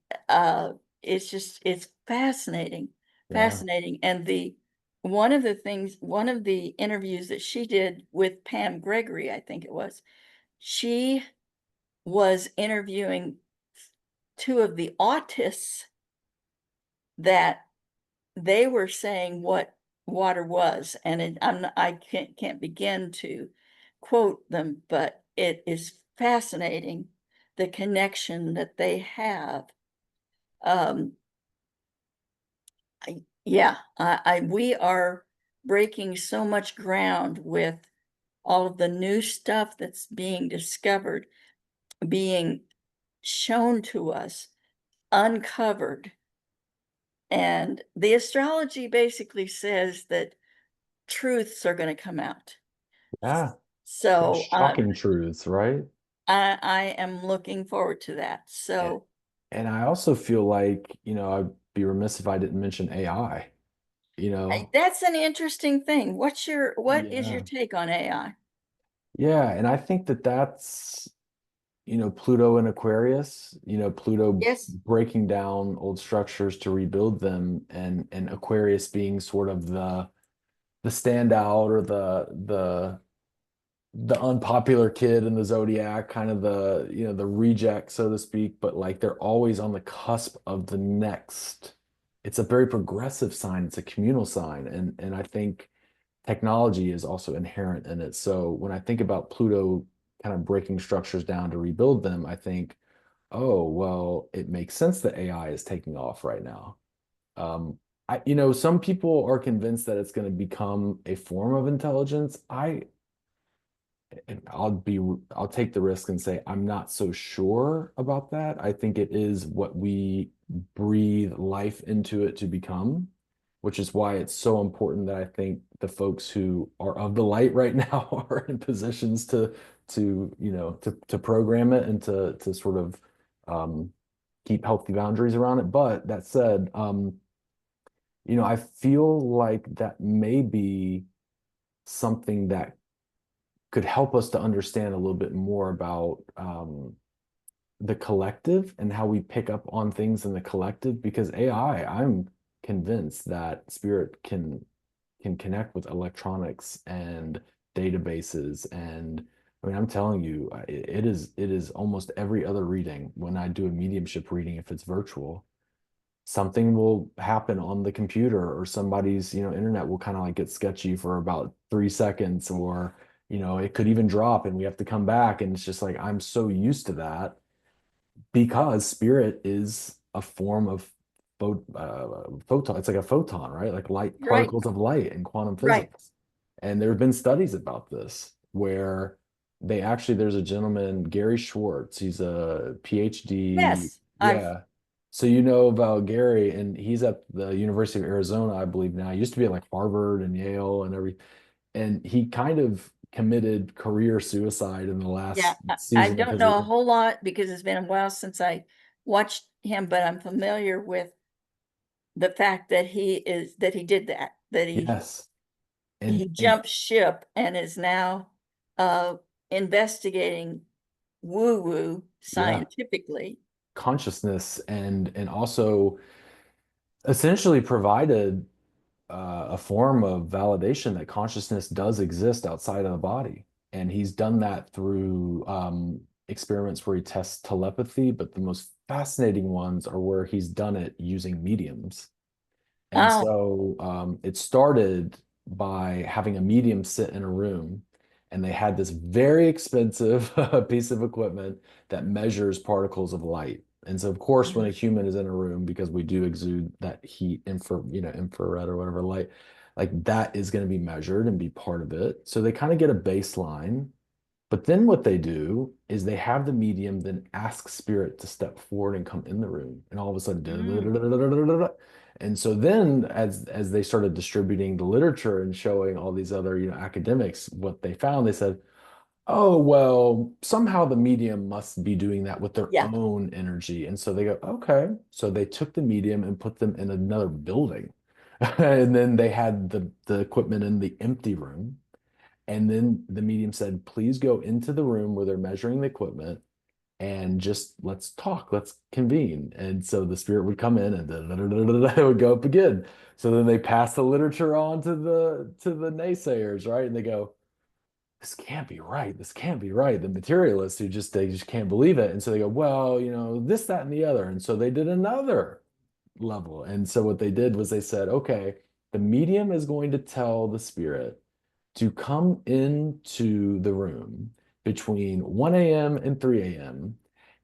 it's just it's fascinating, Yeah. fascinating. And the one of the interviews that she did with Pam Gregory, I think it was, she was interviewing two of the autists that they were saying what water was, and I can't begin to quote them, but it is fascinating the connection that they have. Um, yeah, we are breaking so much ground with all of the new stuff that's being discovered, being shown to us, uncovered. And the astrology basically says that truths are going to come out. Yeah. There's So shocking truths, right? I am looking forward to that. And So and I also feel like, I'd be remiss if I didn't mention AI, you know? that's an interesting thing. What is your Yeah. take on AI? Yeah, and I think that that's, Pluto and Aquarius, Pluto Yes. breaking down old structures to rebuild them, and Aquarius being sort of the standout, or the unpopular kid in the zodiac, kind of the reject, so to speak, but like they're always on the cusp of the next. It's a very progressive sign, it's a communal sign, and I think technology is also inherent in it. So when I think about Pluto kind of breaking structures down to rebuild them, I think, oh, well, it makes sense that AI is taking off right now. Some people are convinced that it's going to become a form of intelligence. And I'll take the risk and say I'm not so sure about that. I think it is what we breathe life into it to become, which is why it's so important that I think the folks who are of the light right now are in positions to program it, and to sort of um, keep healthy boundaries around it. But that said, I feel like that may be something that could help us to understand a little bit more about the collective and how we pick up on things in the collective. Because AI, I'm convinced that spirit can connect with electronics and databases. And I mean, I'm telling you, it is almost every other reading. When I do a mediumship reading, if it's virtual, something will happen on the computer, or somebody's internet will kind of like get sketchy for about 3 seconds, or it could even drop and we have to come back. And it's just like I'm so used to that, because spirit is a form of photon. It's like a photon, right? Like light, Right. particles of light in quantum Right. physics. And there have been studies about this where there's a gentleman, Gary Schwartz. He's a PhD. Yes. I've Yeah. So you know about Gary, and he's at the University of Arizona, I believe now. He used to be at like Harvard and Yale and every, and he kind of committed career suicide in the Yeah, last I season don't because know a whole lot because it's been a while since I watched him, but I'm familiar with the fact that he did that, that yes. he And jumped ship and is now uh investigating woo-woo yeah, scientifically. consciousness, and also essentially provided a form of validation that consciousness does exist outside of the body. And he's done that through experiments where he tests telepathy, but the most fascinating ones are where he's done it using mediums. And Oh, so it started by having a medium sit in a room, and they had this very expensive piece of equipment that measures particles of light. And so, of course, when a mhm. human is in a room, because we do exude that heat, infrared or whatever light, like that is going to be measured and be part of it. So they kind of get a baseline. But then what they do is they have the medium then ask spirit to step forward and come in the room. And all of a sudden, Mm. And so then as they started distributing the literature and showing all these other, academics what they found, they said, oh, well, somehow the medium must be doing that with their Yeah. own energy. And so they go, okay. So they took the medium and put them in another building. And then they had the equipment in the empty room. And then the medium said, please go into the room where they're measuring the equipment and just let's talk, let's convene. And so the spirit would come in and it would go up again. So then they pass the literature on to the naysayers, right? And they go, this can't be right. This can't be right. The materialists who they just can't believe it. And so they go, well, this, that, and the other. And so they did another level. And so what they did was they said, okay, the medium is going to tell the spirit to come into the room between 1 a.m. and 3 a.m.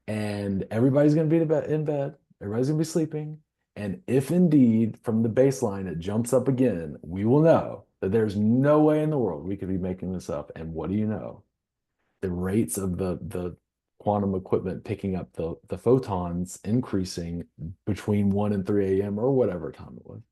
And everybody's going to be in bed. Everybody's going to be sleeping. And if indeed from the baseline it jumps up again, we will know that there's no way in the world we could be making this up. And what do you know? The rates of the quantum equipment picking up the photons increasing between 1 and 3 a.m. or whatever time it was.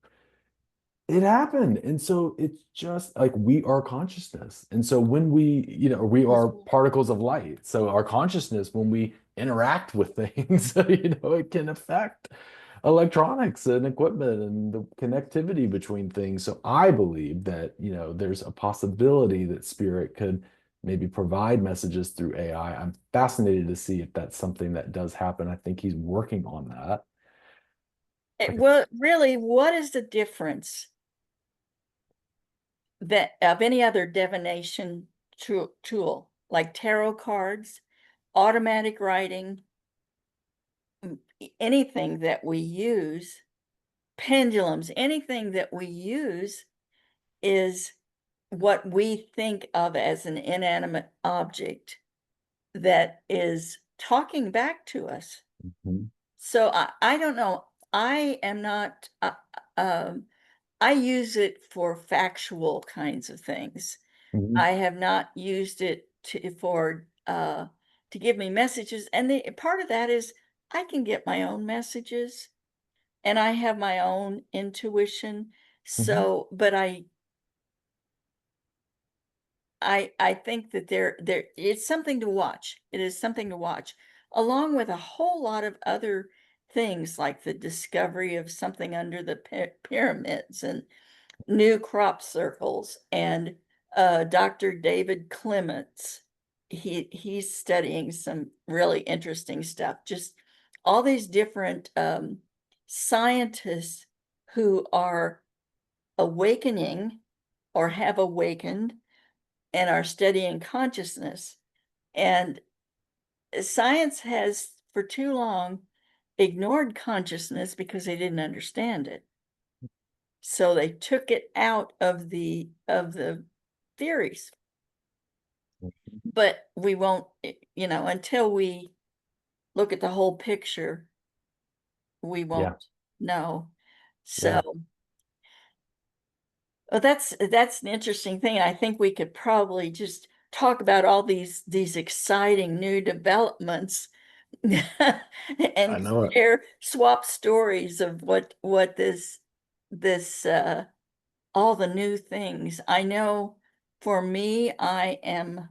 It happened. And so it's just like we are consciousness. And so when we are particles of light. So our consciousness, when we interact with things, it can affect electronics and equipment and the connectivity between things. So I believe that, there's a possibility that spirit could maybe provide messages through AI. I'm fascinated to see if that's something that does happen. I think he's working on that. Like, Well, really, what is the difference that of any other divination tool, like tarot cards, automatic writing, anything that we use, pendulums, anything that we use is what we think of as an inanimate object that is talking back to us. mhm, So I don't know. I am not, I use it for factual kinds of things. mhm, I have not used it to give me messages, and the part of that is I can get my own messages, and I have my own intuition. mhm, So, but I think that there it's something to watch. It is something to watch, along with a whole lot of other things like the discovery of something under the pyramids and new crop circles and Dr. David Clements. He's studying some really interesting stuff. Just all these different scientists who are awakening or have awakened and are studying consciousness. And science has for too long ignored consciousness because they didn't understand it. So they took it out of the theories. But we won't, until we look at the whole picture, we yeah, won't know. yeah. So, well, that's an interesting thing. I think we could probably just talk about all these exciting new developments I and know it. swap stories of what this all the new things. I know for me, I'm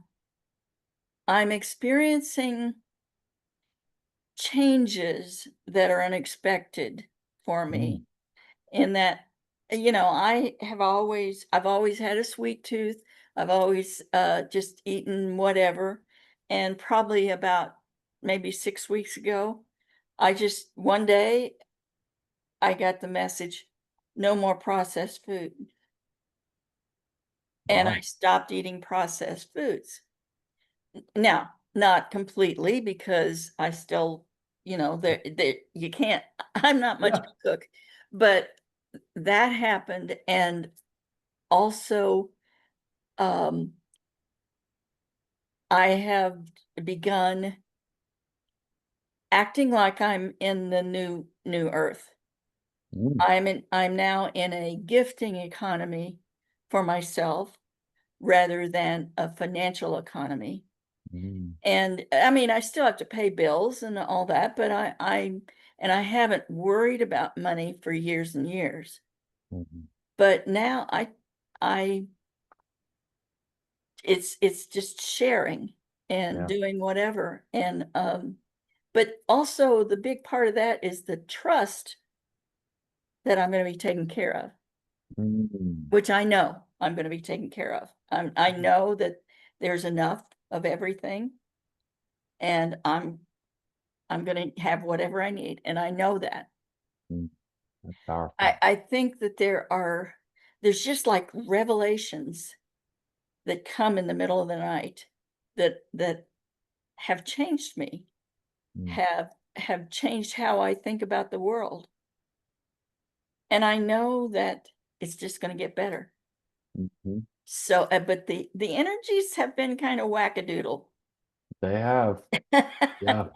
experiencing changes that are unexpected for Mm, me in that, I've always had a sweet tooth. I've always just eaten whatever. And probably about maybe 6 weeks ago, I just one day I got the message, no more processed food. And I wow. stopped eating processed foods. Now, not completely because I still, there you can't I'm not much of Yeah. a cook, but that happened. And also, um, I have begun acting like I'm in the new earth. Mm, I'm now in a gifting economy for myself rather than a financial economy. mm, And I mean, I still have to pay bills and all that, but I and I haven't worried about money for years and years. Mhm. But now I it's just sharing and Yeah. doing whatever. And but also the big part of that is the trust that I'm going to be taken care of, Mm. which I know I'm going to be taken care of. I know that there's enough of everything, and I'm going to have whatever I need, and I know that. Mm. That's powerful. I think that there's just like revelations that come in the middle of the night that have changed me, Mm. have changed how I think about the world. And I know that it's just going to get better. Mhm. So, but the energies have been kind of wackadoodle. They have. Yeah.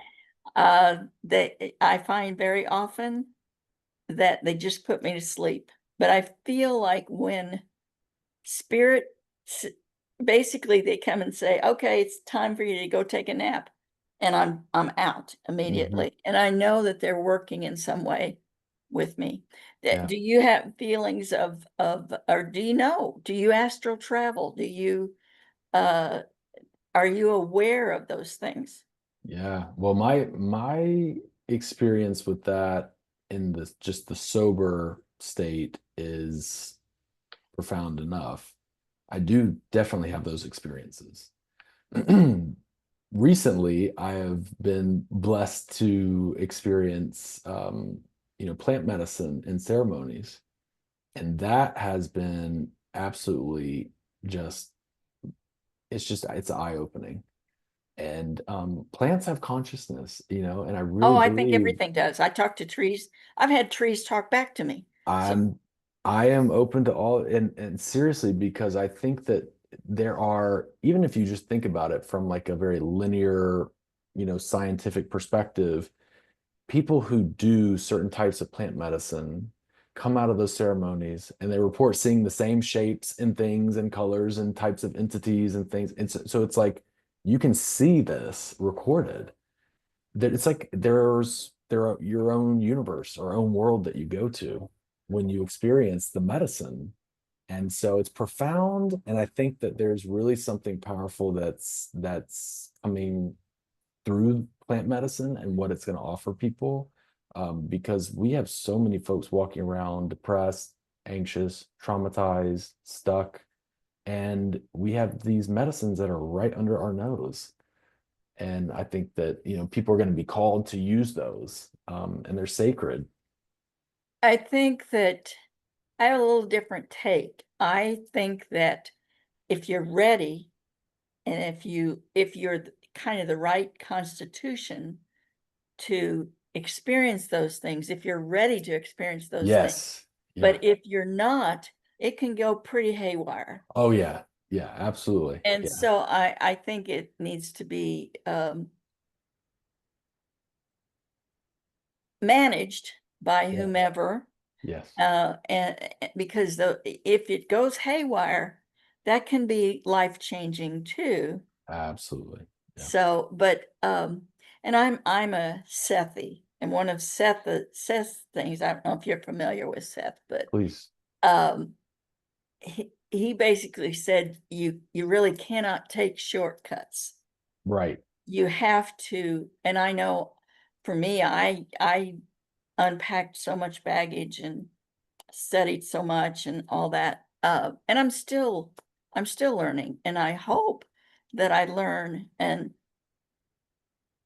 I find very often that they just put me to sleep. But I feel like when spirit, s- basically they come and say, "Okay, it's time for you to go take a nap," and I'm out Hmm. immediately, and I know that they're working in some way with me. Yeah. Do you have feelings of, or do you know? Do you astral travel? Do you uh are you aware of those things? Yeah. Well, my experience with that in the just the sober state is profound enough. I do definitely have those experiences. Recently, I have been blessed to experience, plant medicine and ceremonies, and that has been absolutely just, it's eye-opening. And plants have consciousness, and I really Oh, I think believe everything does. I talk to trees. I've had trees talk back to me. So, I'm I am open to all, and seriously, because I think that there are, even if you just think about it from like a very linear, scientific perspective, people who do certain types of plant medicine come out of those ceremonies and they report seeing the same shapes and things and colors and types of entities and things. And so it's like you can see this recorded. That it's like there are your own universe or own world that you go to when you experience the medicine. And so it's profound. And I think that there's really something powerful that's coming through plant medicine and what it's going to offer people. Because we have so many folks walking around depressed, anxious, traumatized, stuck, and we have these medicines that are right under our nose. And I think that, people are going to be called to use those, and they're sacred. I think that I have a little different take. I think that if you're ready, and if you're kind of the right constitution to experience those things, if you're ready to experience those things, Yes. Yeah. but if you're not, it can go pretty haywire. Oh, yeah. Yeah, absolutely. And Yeah. so I think it needs to be managed by Yeah. whomever, Yes. and because if it goes haywire, that can be life changing too. Absolutely. Yeah. So, but and I'm a Sethi, and one of Seth's things, I don't know if you're familiar with Seth, but Please. um he basically said you really cannot take shortcuts. Right. You have to, and I know for me, I unpacked so much baggage and studied so much and all that. And I'm still learning, and I hope that I learn and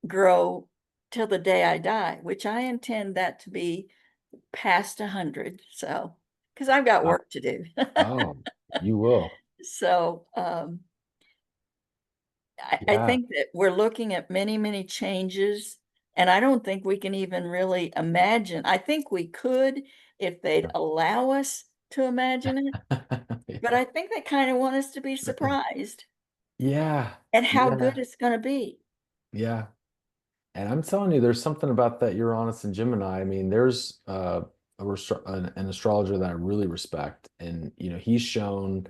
grow till the day I die, which I intend that to be past 100. So, because I've got Uh, work to do. oh, you will. So, I Yeah. think that we're looking at many, many changes, and I don't think we can even really imagine. I think we could if they'd allow us to imagine it, but Yeah. I think they kind of want us to be surprised Yeah. at how good Yeah. it's going to be. Yeah. And I'm telling you, there's something about that Uranus and Gemini. I mean, there's an astrologer that I really respect, and he's shown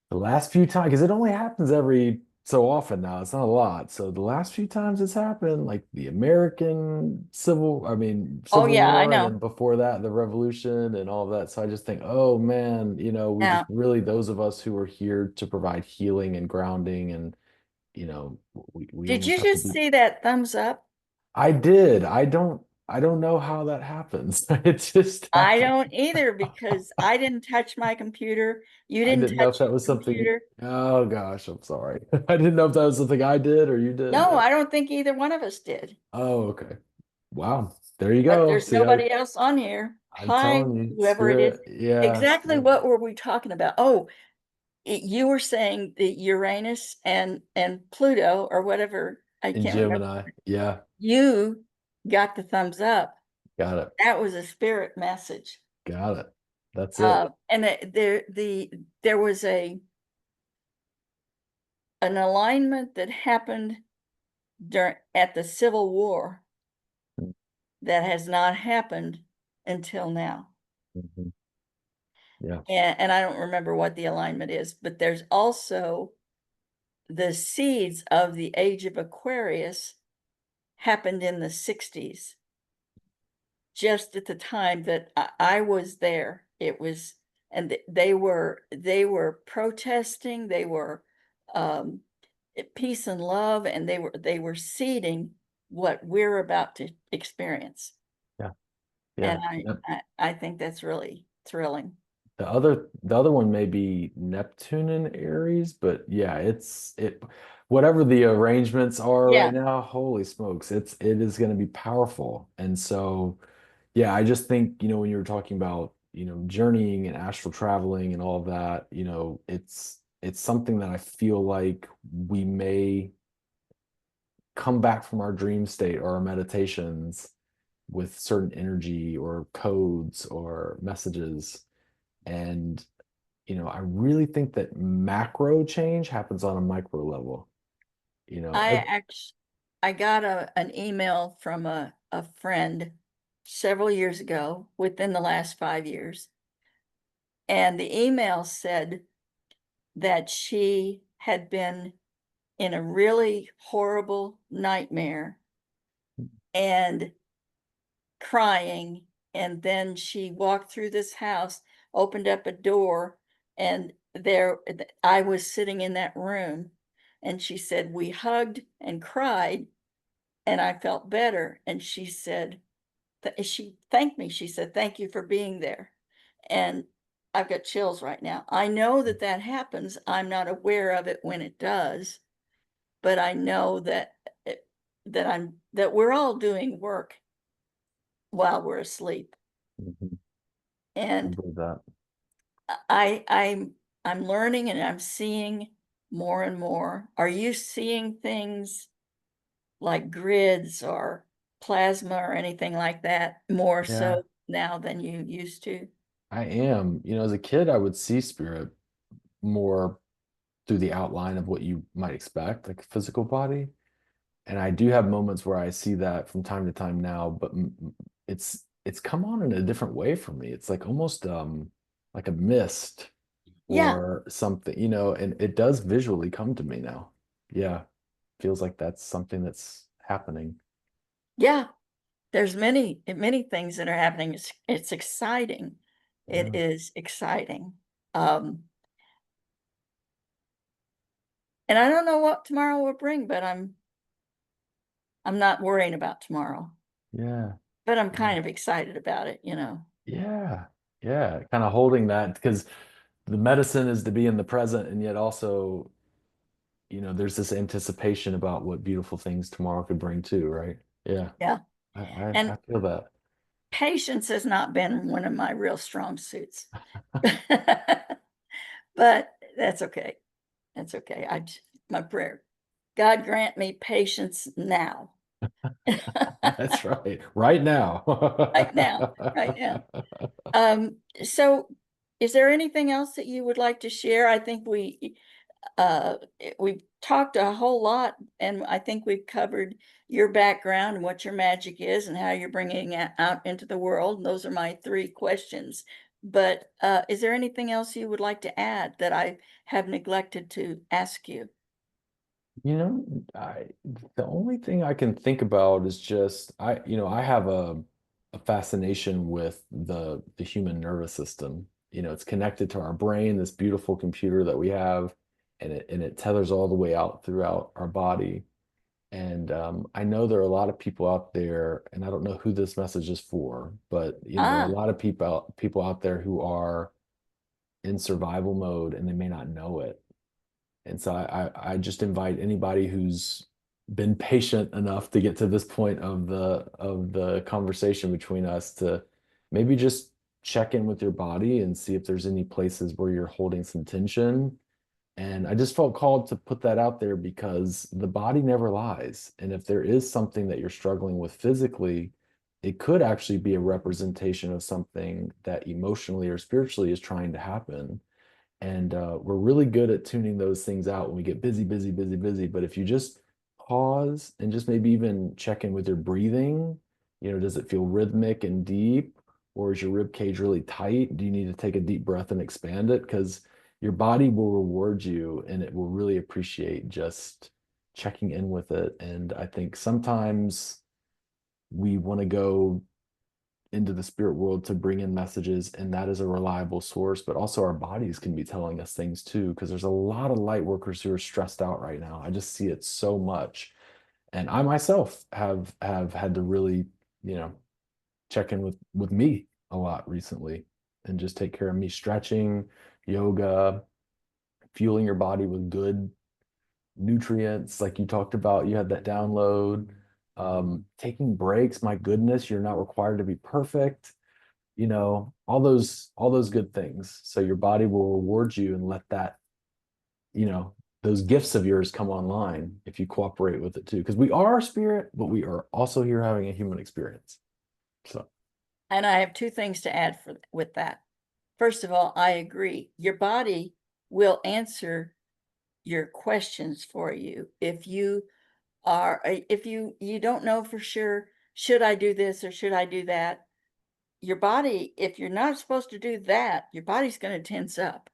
the last few times, because it only happens every so often now. It's not a lot. So the last few times it's happened, like the American Oh Civil yeah, I War, and know. then before that, the Revolution and all of that. So I just think, oh man, we just Now, really, those of us who are here to provide healing and grounding, and we did almost you have to just be. see that thumbs up? I did. I don't know how that happens. It just I happened. don't either because I didn't touch my computer. You I didn't didn't know if touch that your was something. computer. Oh gosh, I'm sorry. I didn't know if that was something I did or you did, No, but I don't think either one of us did. oh, okay. Wow. There you But go. there's See, nobody else on here. I'm Hi, telling you, whoever it is. spirit. Yeah, Exactly spirit what were we talking about? Oh, you were saying the Uranus and Pluto or whatever. I in can't remember. Gemini. Yeah, You got the thumbs up. got it. That was a spirit message. Got it. That's it. And there was a an alignment that happened during at the Civil War that has not happened until now. Mhm. Yeah. And I don't remember what the alignment is, but there's also the seeds of the age of Aquarius happened in the 60s, just at the time that I was there. It was, and they were protesting, they were um, peace and love, and they were seeding what we're about to experience. Yeah. And Yeah. I, Yep. I, I think that's really thrilling. The other one may be Neptune and Aries, but yeah, whatever the arrangements are right Yeah, now, holy smokes, it is going to be powerful. And so yeah, I just think, when you were talking about, journeying and astral traveling and all of that, it's something that I feel like we may come back from our dream state or our meditations with certain energy or codes or messages. And, I really think that macro change happens on a micro level. You know, I ev- actually I got an email from a friend several years ago, within the last 5 years, and the email said that she had been in a really horrible nightmare and crying, and then she walked through this house, opened up a door, and there I was sitting in that room, and she said we hugged and cried, and I felt better. And she said, she thanked me. She said, "Thank you for being there." And I've got chills right now. I know that that happens. I'm not aware of it when it does, but I know that that we're all doing work while we're asleep. Mhm. I And believe that. I'm learning and I'm seeing more and more. Are you seeing things like grids or plasma or anything like that more Yeah, so now than you used to? I am. As a kid, I would see spirit more through the outline of what you might expect, like a physical body. And I do have moments where I see that from time to time now, but it's come on in a different way for me. It's like almost like a mist Yeah, or something, and it does visually come to me now. Yeah, feels like that's something that's happening. yeah. There's many things that are happening. It's exciting. It Yeah. is exciting. Um, and I don't know what tomorrow will bring, but I'm not worrying about tomorrow. Yeah. But I'm Yeah. kind of excited about it. Yeah. Yeah. Kind of holding that because the medicine is to be in the present and yet also there's this anticipation about what beautiful things tomorrow could bring too, right? Yeah, Yeah. I And feel that. patience has not been one of my real strong suits. But that's okay. That's okay. My prayer. God grant me patience now. That's right. Right now. Right now, right now. So is there anything else that you would like to share? I think we've talked a whole lot, and I think we've covered your background and what your magic is and how you're bringing it out into the world. And those are my three questions. But is there anything else you would like to add that I have neglected to ask you? You know, I the only thing I can think about is just I have a fascination with the human nervous system. It's connected to our brain, this beautiful computer that we have, and it tethers all the way out throughout our body. And I know there are a lot of people out there, and I don't know who this message is for, but there are a Ah, lot of people out there who are in survival mode and they may not know it. And so I just invite anybody who's been patient enough to get to this point of the conversation between us to maybe just check in with your body and see if there's any places where you're holding some tension. And I just felt called to put that out there because the body never lies. And if there is something that you're struggling with physically, it could actually be a representation of something that emotionally or spiritually is trying to happen. And we're really good at tuning those things out when we get busy, busy, busy, busy. But if you just pause and just maybe even check in with your breathing, does it feel rhythmic and deep? Or is your rib cage really tight? Do you need to take a deep breath and expand it? Because your body will reward you and it will really appreciate just checking in with it. And I think sometimes we want to go into the spirit world to bring in messages, and that is a reliable source. But also, our bodies can be telling us things too, because there's a lot of light workers who are stressed out right now. I just see it so much, and I myself have had to really, you know, check in with me a lot recently, and just take care of me, stretching, yoga, fueling your body with good nutrients, like you talked about. You had that download. Taking breaks, my goodness, you're not required to be perfect, all those good things. So your body will reward you and let that, you know, those gifts of yours come online if you cooperate with it too. Because we are spirit, but we are also here having a human experience. So, and I have two things to add with that. First of all, I agree. Your body will answer your questions for you. If you don't know for sure, should I do this or should I do that? Your body, if you're not supposed to do that, your body's going to tense up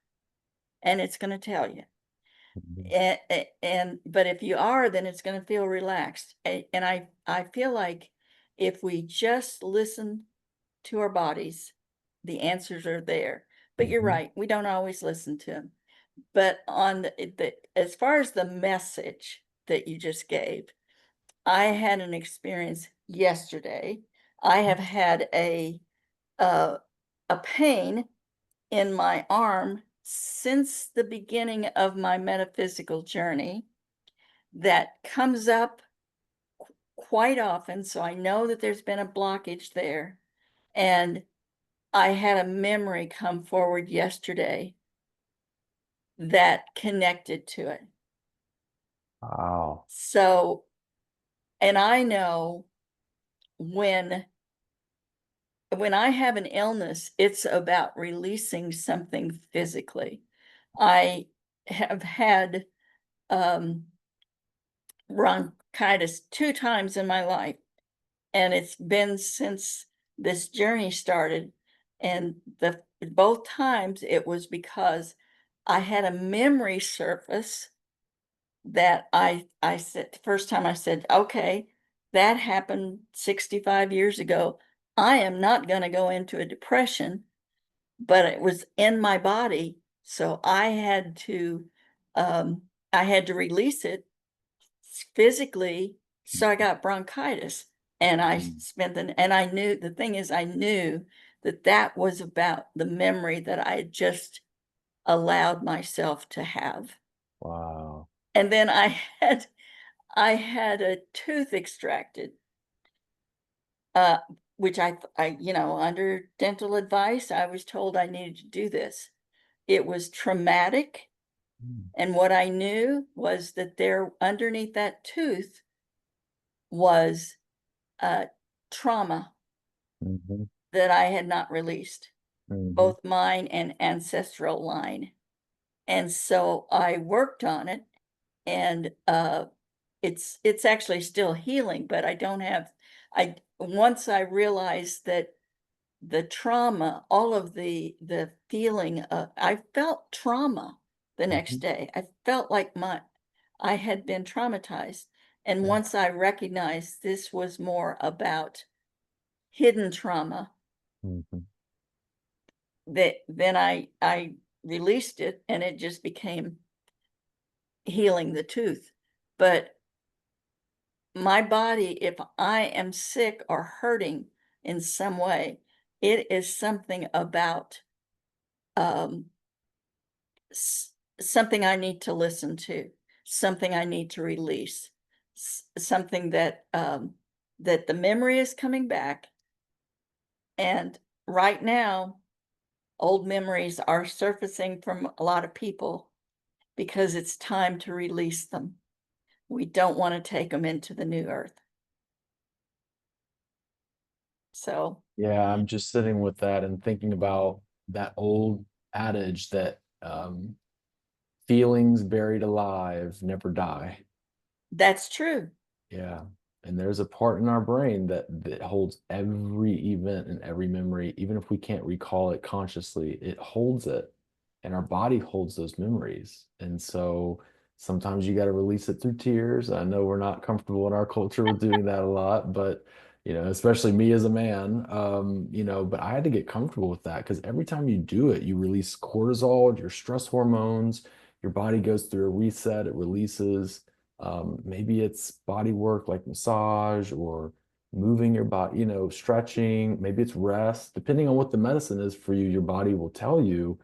and it's going to tell you. mhm, And but if you are, then it's going to feel relaxed. And I feel like if we just listen to our bodies, the answers are there. But you're mhm, right, we don't always listen to them. But on as far as the message that you just gave, I had an experience yesterday. I have had uh, a pain in my arm since the beginning of my metaphysical journey that comes up quite often. So I know that there's been a blockage there. And I had a memory come forward yesterday that connected to it. wow. So, and I know when when I have an illness, it's about releasing something physically. I have had um, bronchitis 2 times in my life, and it's been since this journey started. And the both times it was because I had a memory surface that I said the first time I said, okay, that happened 65 years ago. I am not going to go into a depression, but it was in my body, so um, I had to release it physically. So I got bronchitis, and I Mhm. spent and I knew the thing is I knew that that was about the memory that I had just allowed myself to have. Wow. And then I had a tooth extracted, uh, which under dental advice, I was told I needed to do this. It was traumatic, Mm. and what I knew was that there underneath that tooth was trauma Mhm, that I had not released, mhm, both mine and ancestral line. And so I worked on it, and it's actually still healing, but I don't have I once I realized that the trauma, all of the feeling, I felt trauma the next mhm. day. I felt like I had been traumatized. And Yeah. once I recognized this was more about hidden trauma, Mhm. that then I released it and it just became healing the tooth. But my body, if I am sick or hurting in some way, it is something about um, something I need to listen to, something I need to release, something that that the memory is coming back. And right now, old memories are surfacing from a lot of people because it's time to release them. We don't want to take them into the new earth. So Yeah, I'm just sitting with that and thinking about that old adage that feelings buried alive never die. that's true. Yeah. And there's a part in our brain that holds every event and every memory, even if we can't recall it consciously, it holds it. And our body holds those memories. And so sometimes you got to release it through tears. I know we're not comfortable in our culture with doing that a lot, but especially me as a man, but I had to get comfortable with that because every time you do it, you release cortisol, your stress hormones, your body goes through a reset, it releases. Maybe it's body work like massage or moving your body, stretching. Maybe it's rest. Depending on what the medicine is for you, your body will tell you.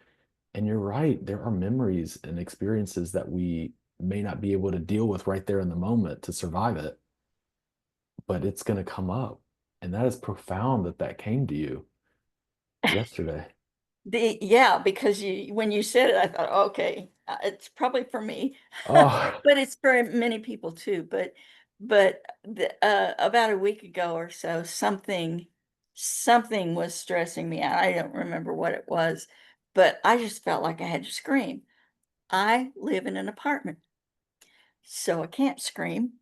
And you're right, there are memories and experiences that we may not be able to deal with right there in the moment to survive it, but it's going to come up. And that is profound that that came to you yesterday. Yeah, because when you said it, I thought, okay, it's probably for me, Oh, but it's for many people too. But about a week ago or so, something was stressing me out. I don't remember what it was, but I just felt like I had to scream. I live in an apartment, so I can't scream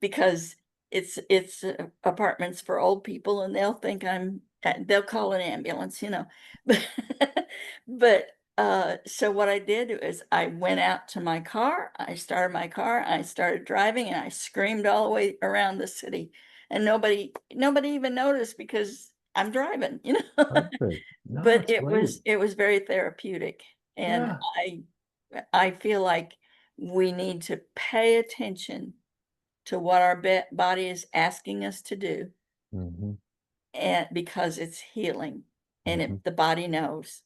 because it's apartments for old people, and they'll think they'll call an ambulance, you know. But so what I did is I went out to my car, I started my car, I started driving, and I screamed all the way around the city, and nobody even noticed because I'm driving, you know. perfect. No, But it's great. it was very therapeutic, and Yeah. I feel like we need to pay attention to what our body is asking us to do, Hmm. and because it's healing, and Hmm. the body knows.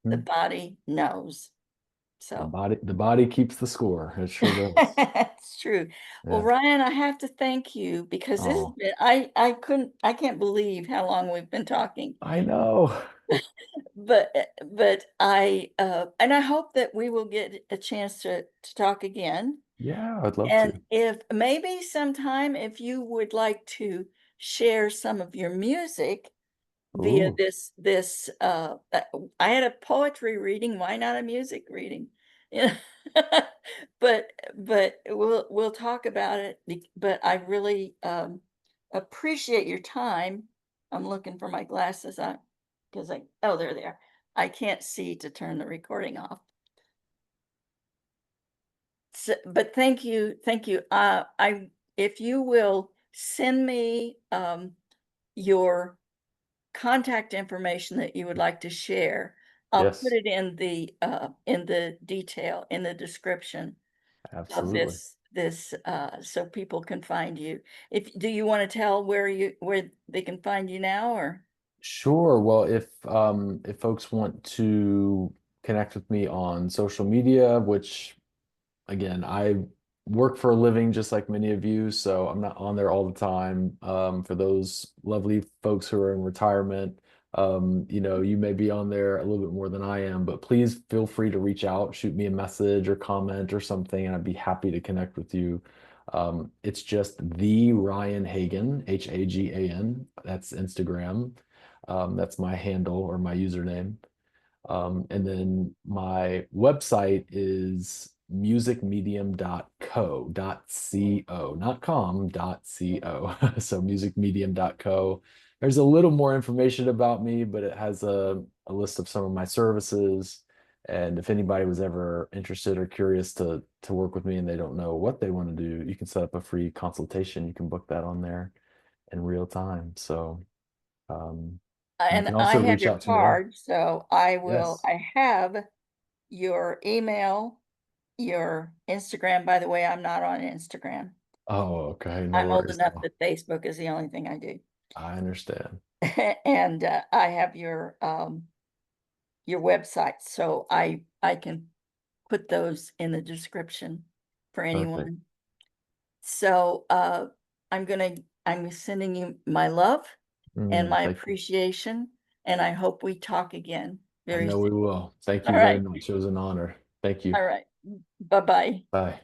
The Hmm. body knows. So The body keeps the score. It sure does. it's true. Well, Yeah. Ryan, I have to thank you because this has Oh, been, I can't believe how long we've been talking. I know. But and I hope that we will get a chance to talk again. Yeah, I'd love And to. if maybe sometime if you would like to share some of your music via Ooh, I had a poetry reading, why not a music reading? Yeah. But we'll talk about it, but I really, appreciate your time. I'm looking for my glasses on because oh, there they are. I can't see to turn the recording off. But thank you. I if you will send me your contact information that you would like to share, I'll put yes, it in the detail in the description of absolutely. this so people can find you. If do you want to tell where they can find you now or Sure. Well, if folks want to connect with me on social media, which again, I work for a living just like many of you, so I'm not on there all the time. For those lovely folks who are in retirement, you may be on there a little bit more than I am, but please feel free to reach out, shoot me a message or comment or something, and I'd be happy to connect with you. It's just the Ryan Hagan, Hagan. That's Instagram. That's my handle or my username. And then my website is musicmedium.co, not com, .co. So musicmedium.co. There's a little more information about me, but it has a list of some of my services. And if anybody was ever interested or curious to work with me and they don't know what they want to do, you can set up a free consultation. You can book that on there in real time. So you And can I also have reach your out to me there. card, so Yes. I have your email, your Instagram. By the way, I'm not on Instagram. Oh, okay. No I'm old worries enough though. that Facebook is the only thing I do. I understand. And I have your website, so I can put those in the description for Perfect. anyone. So I'm sending you my love and my Thank you. appreciation, and I hope we talk again I very know soon. we will. Thank All you very right. much. It was an honor. Thank you. All right. Bye-bye. Bye.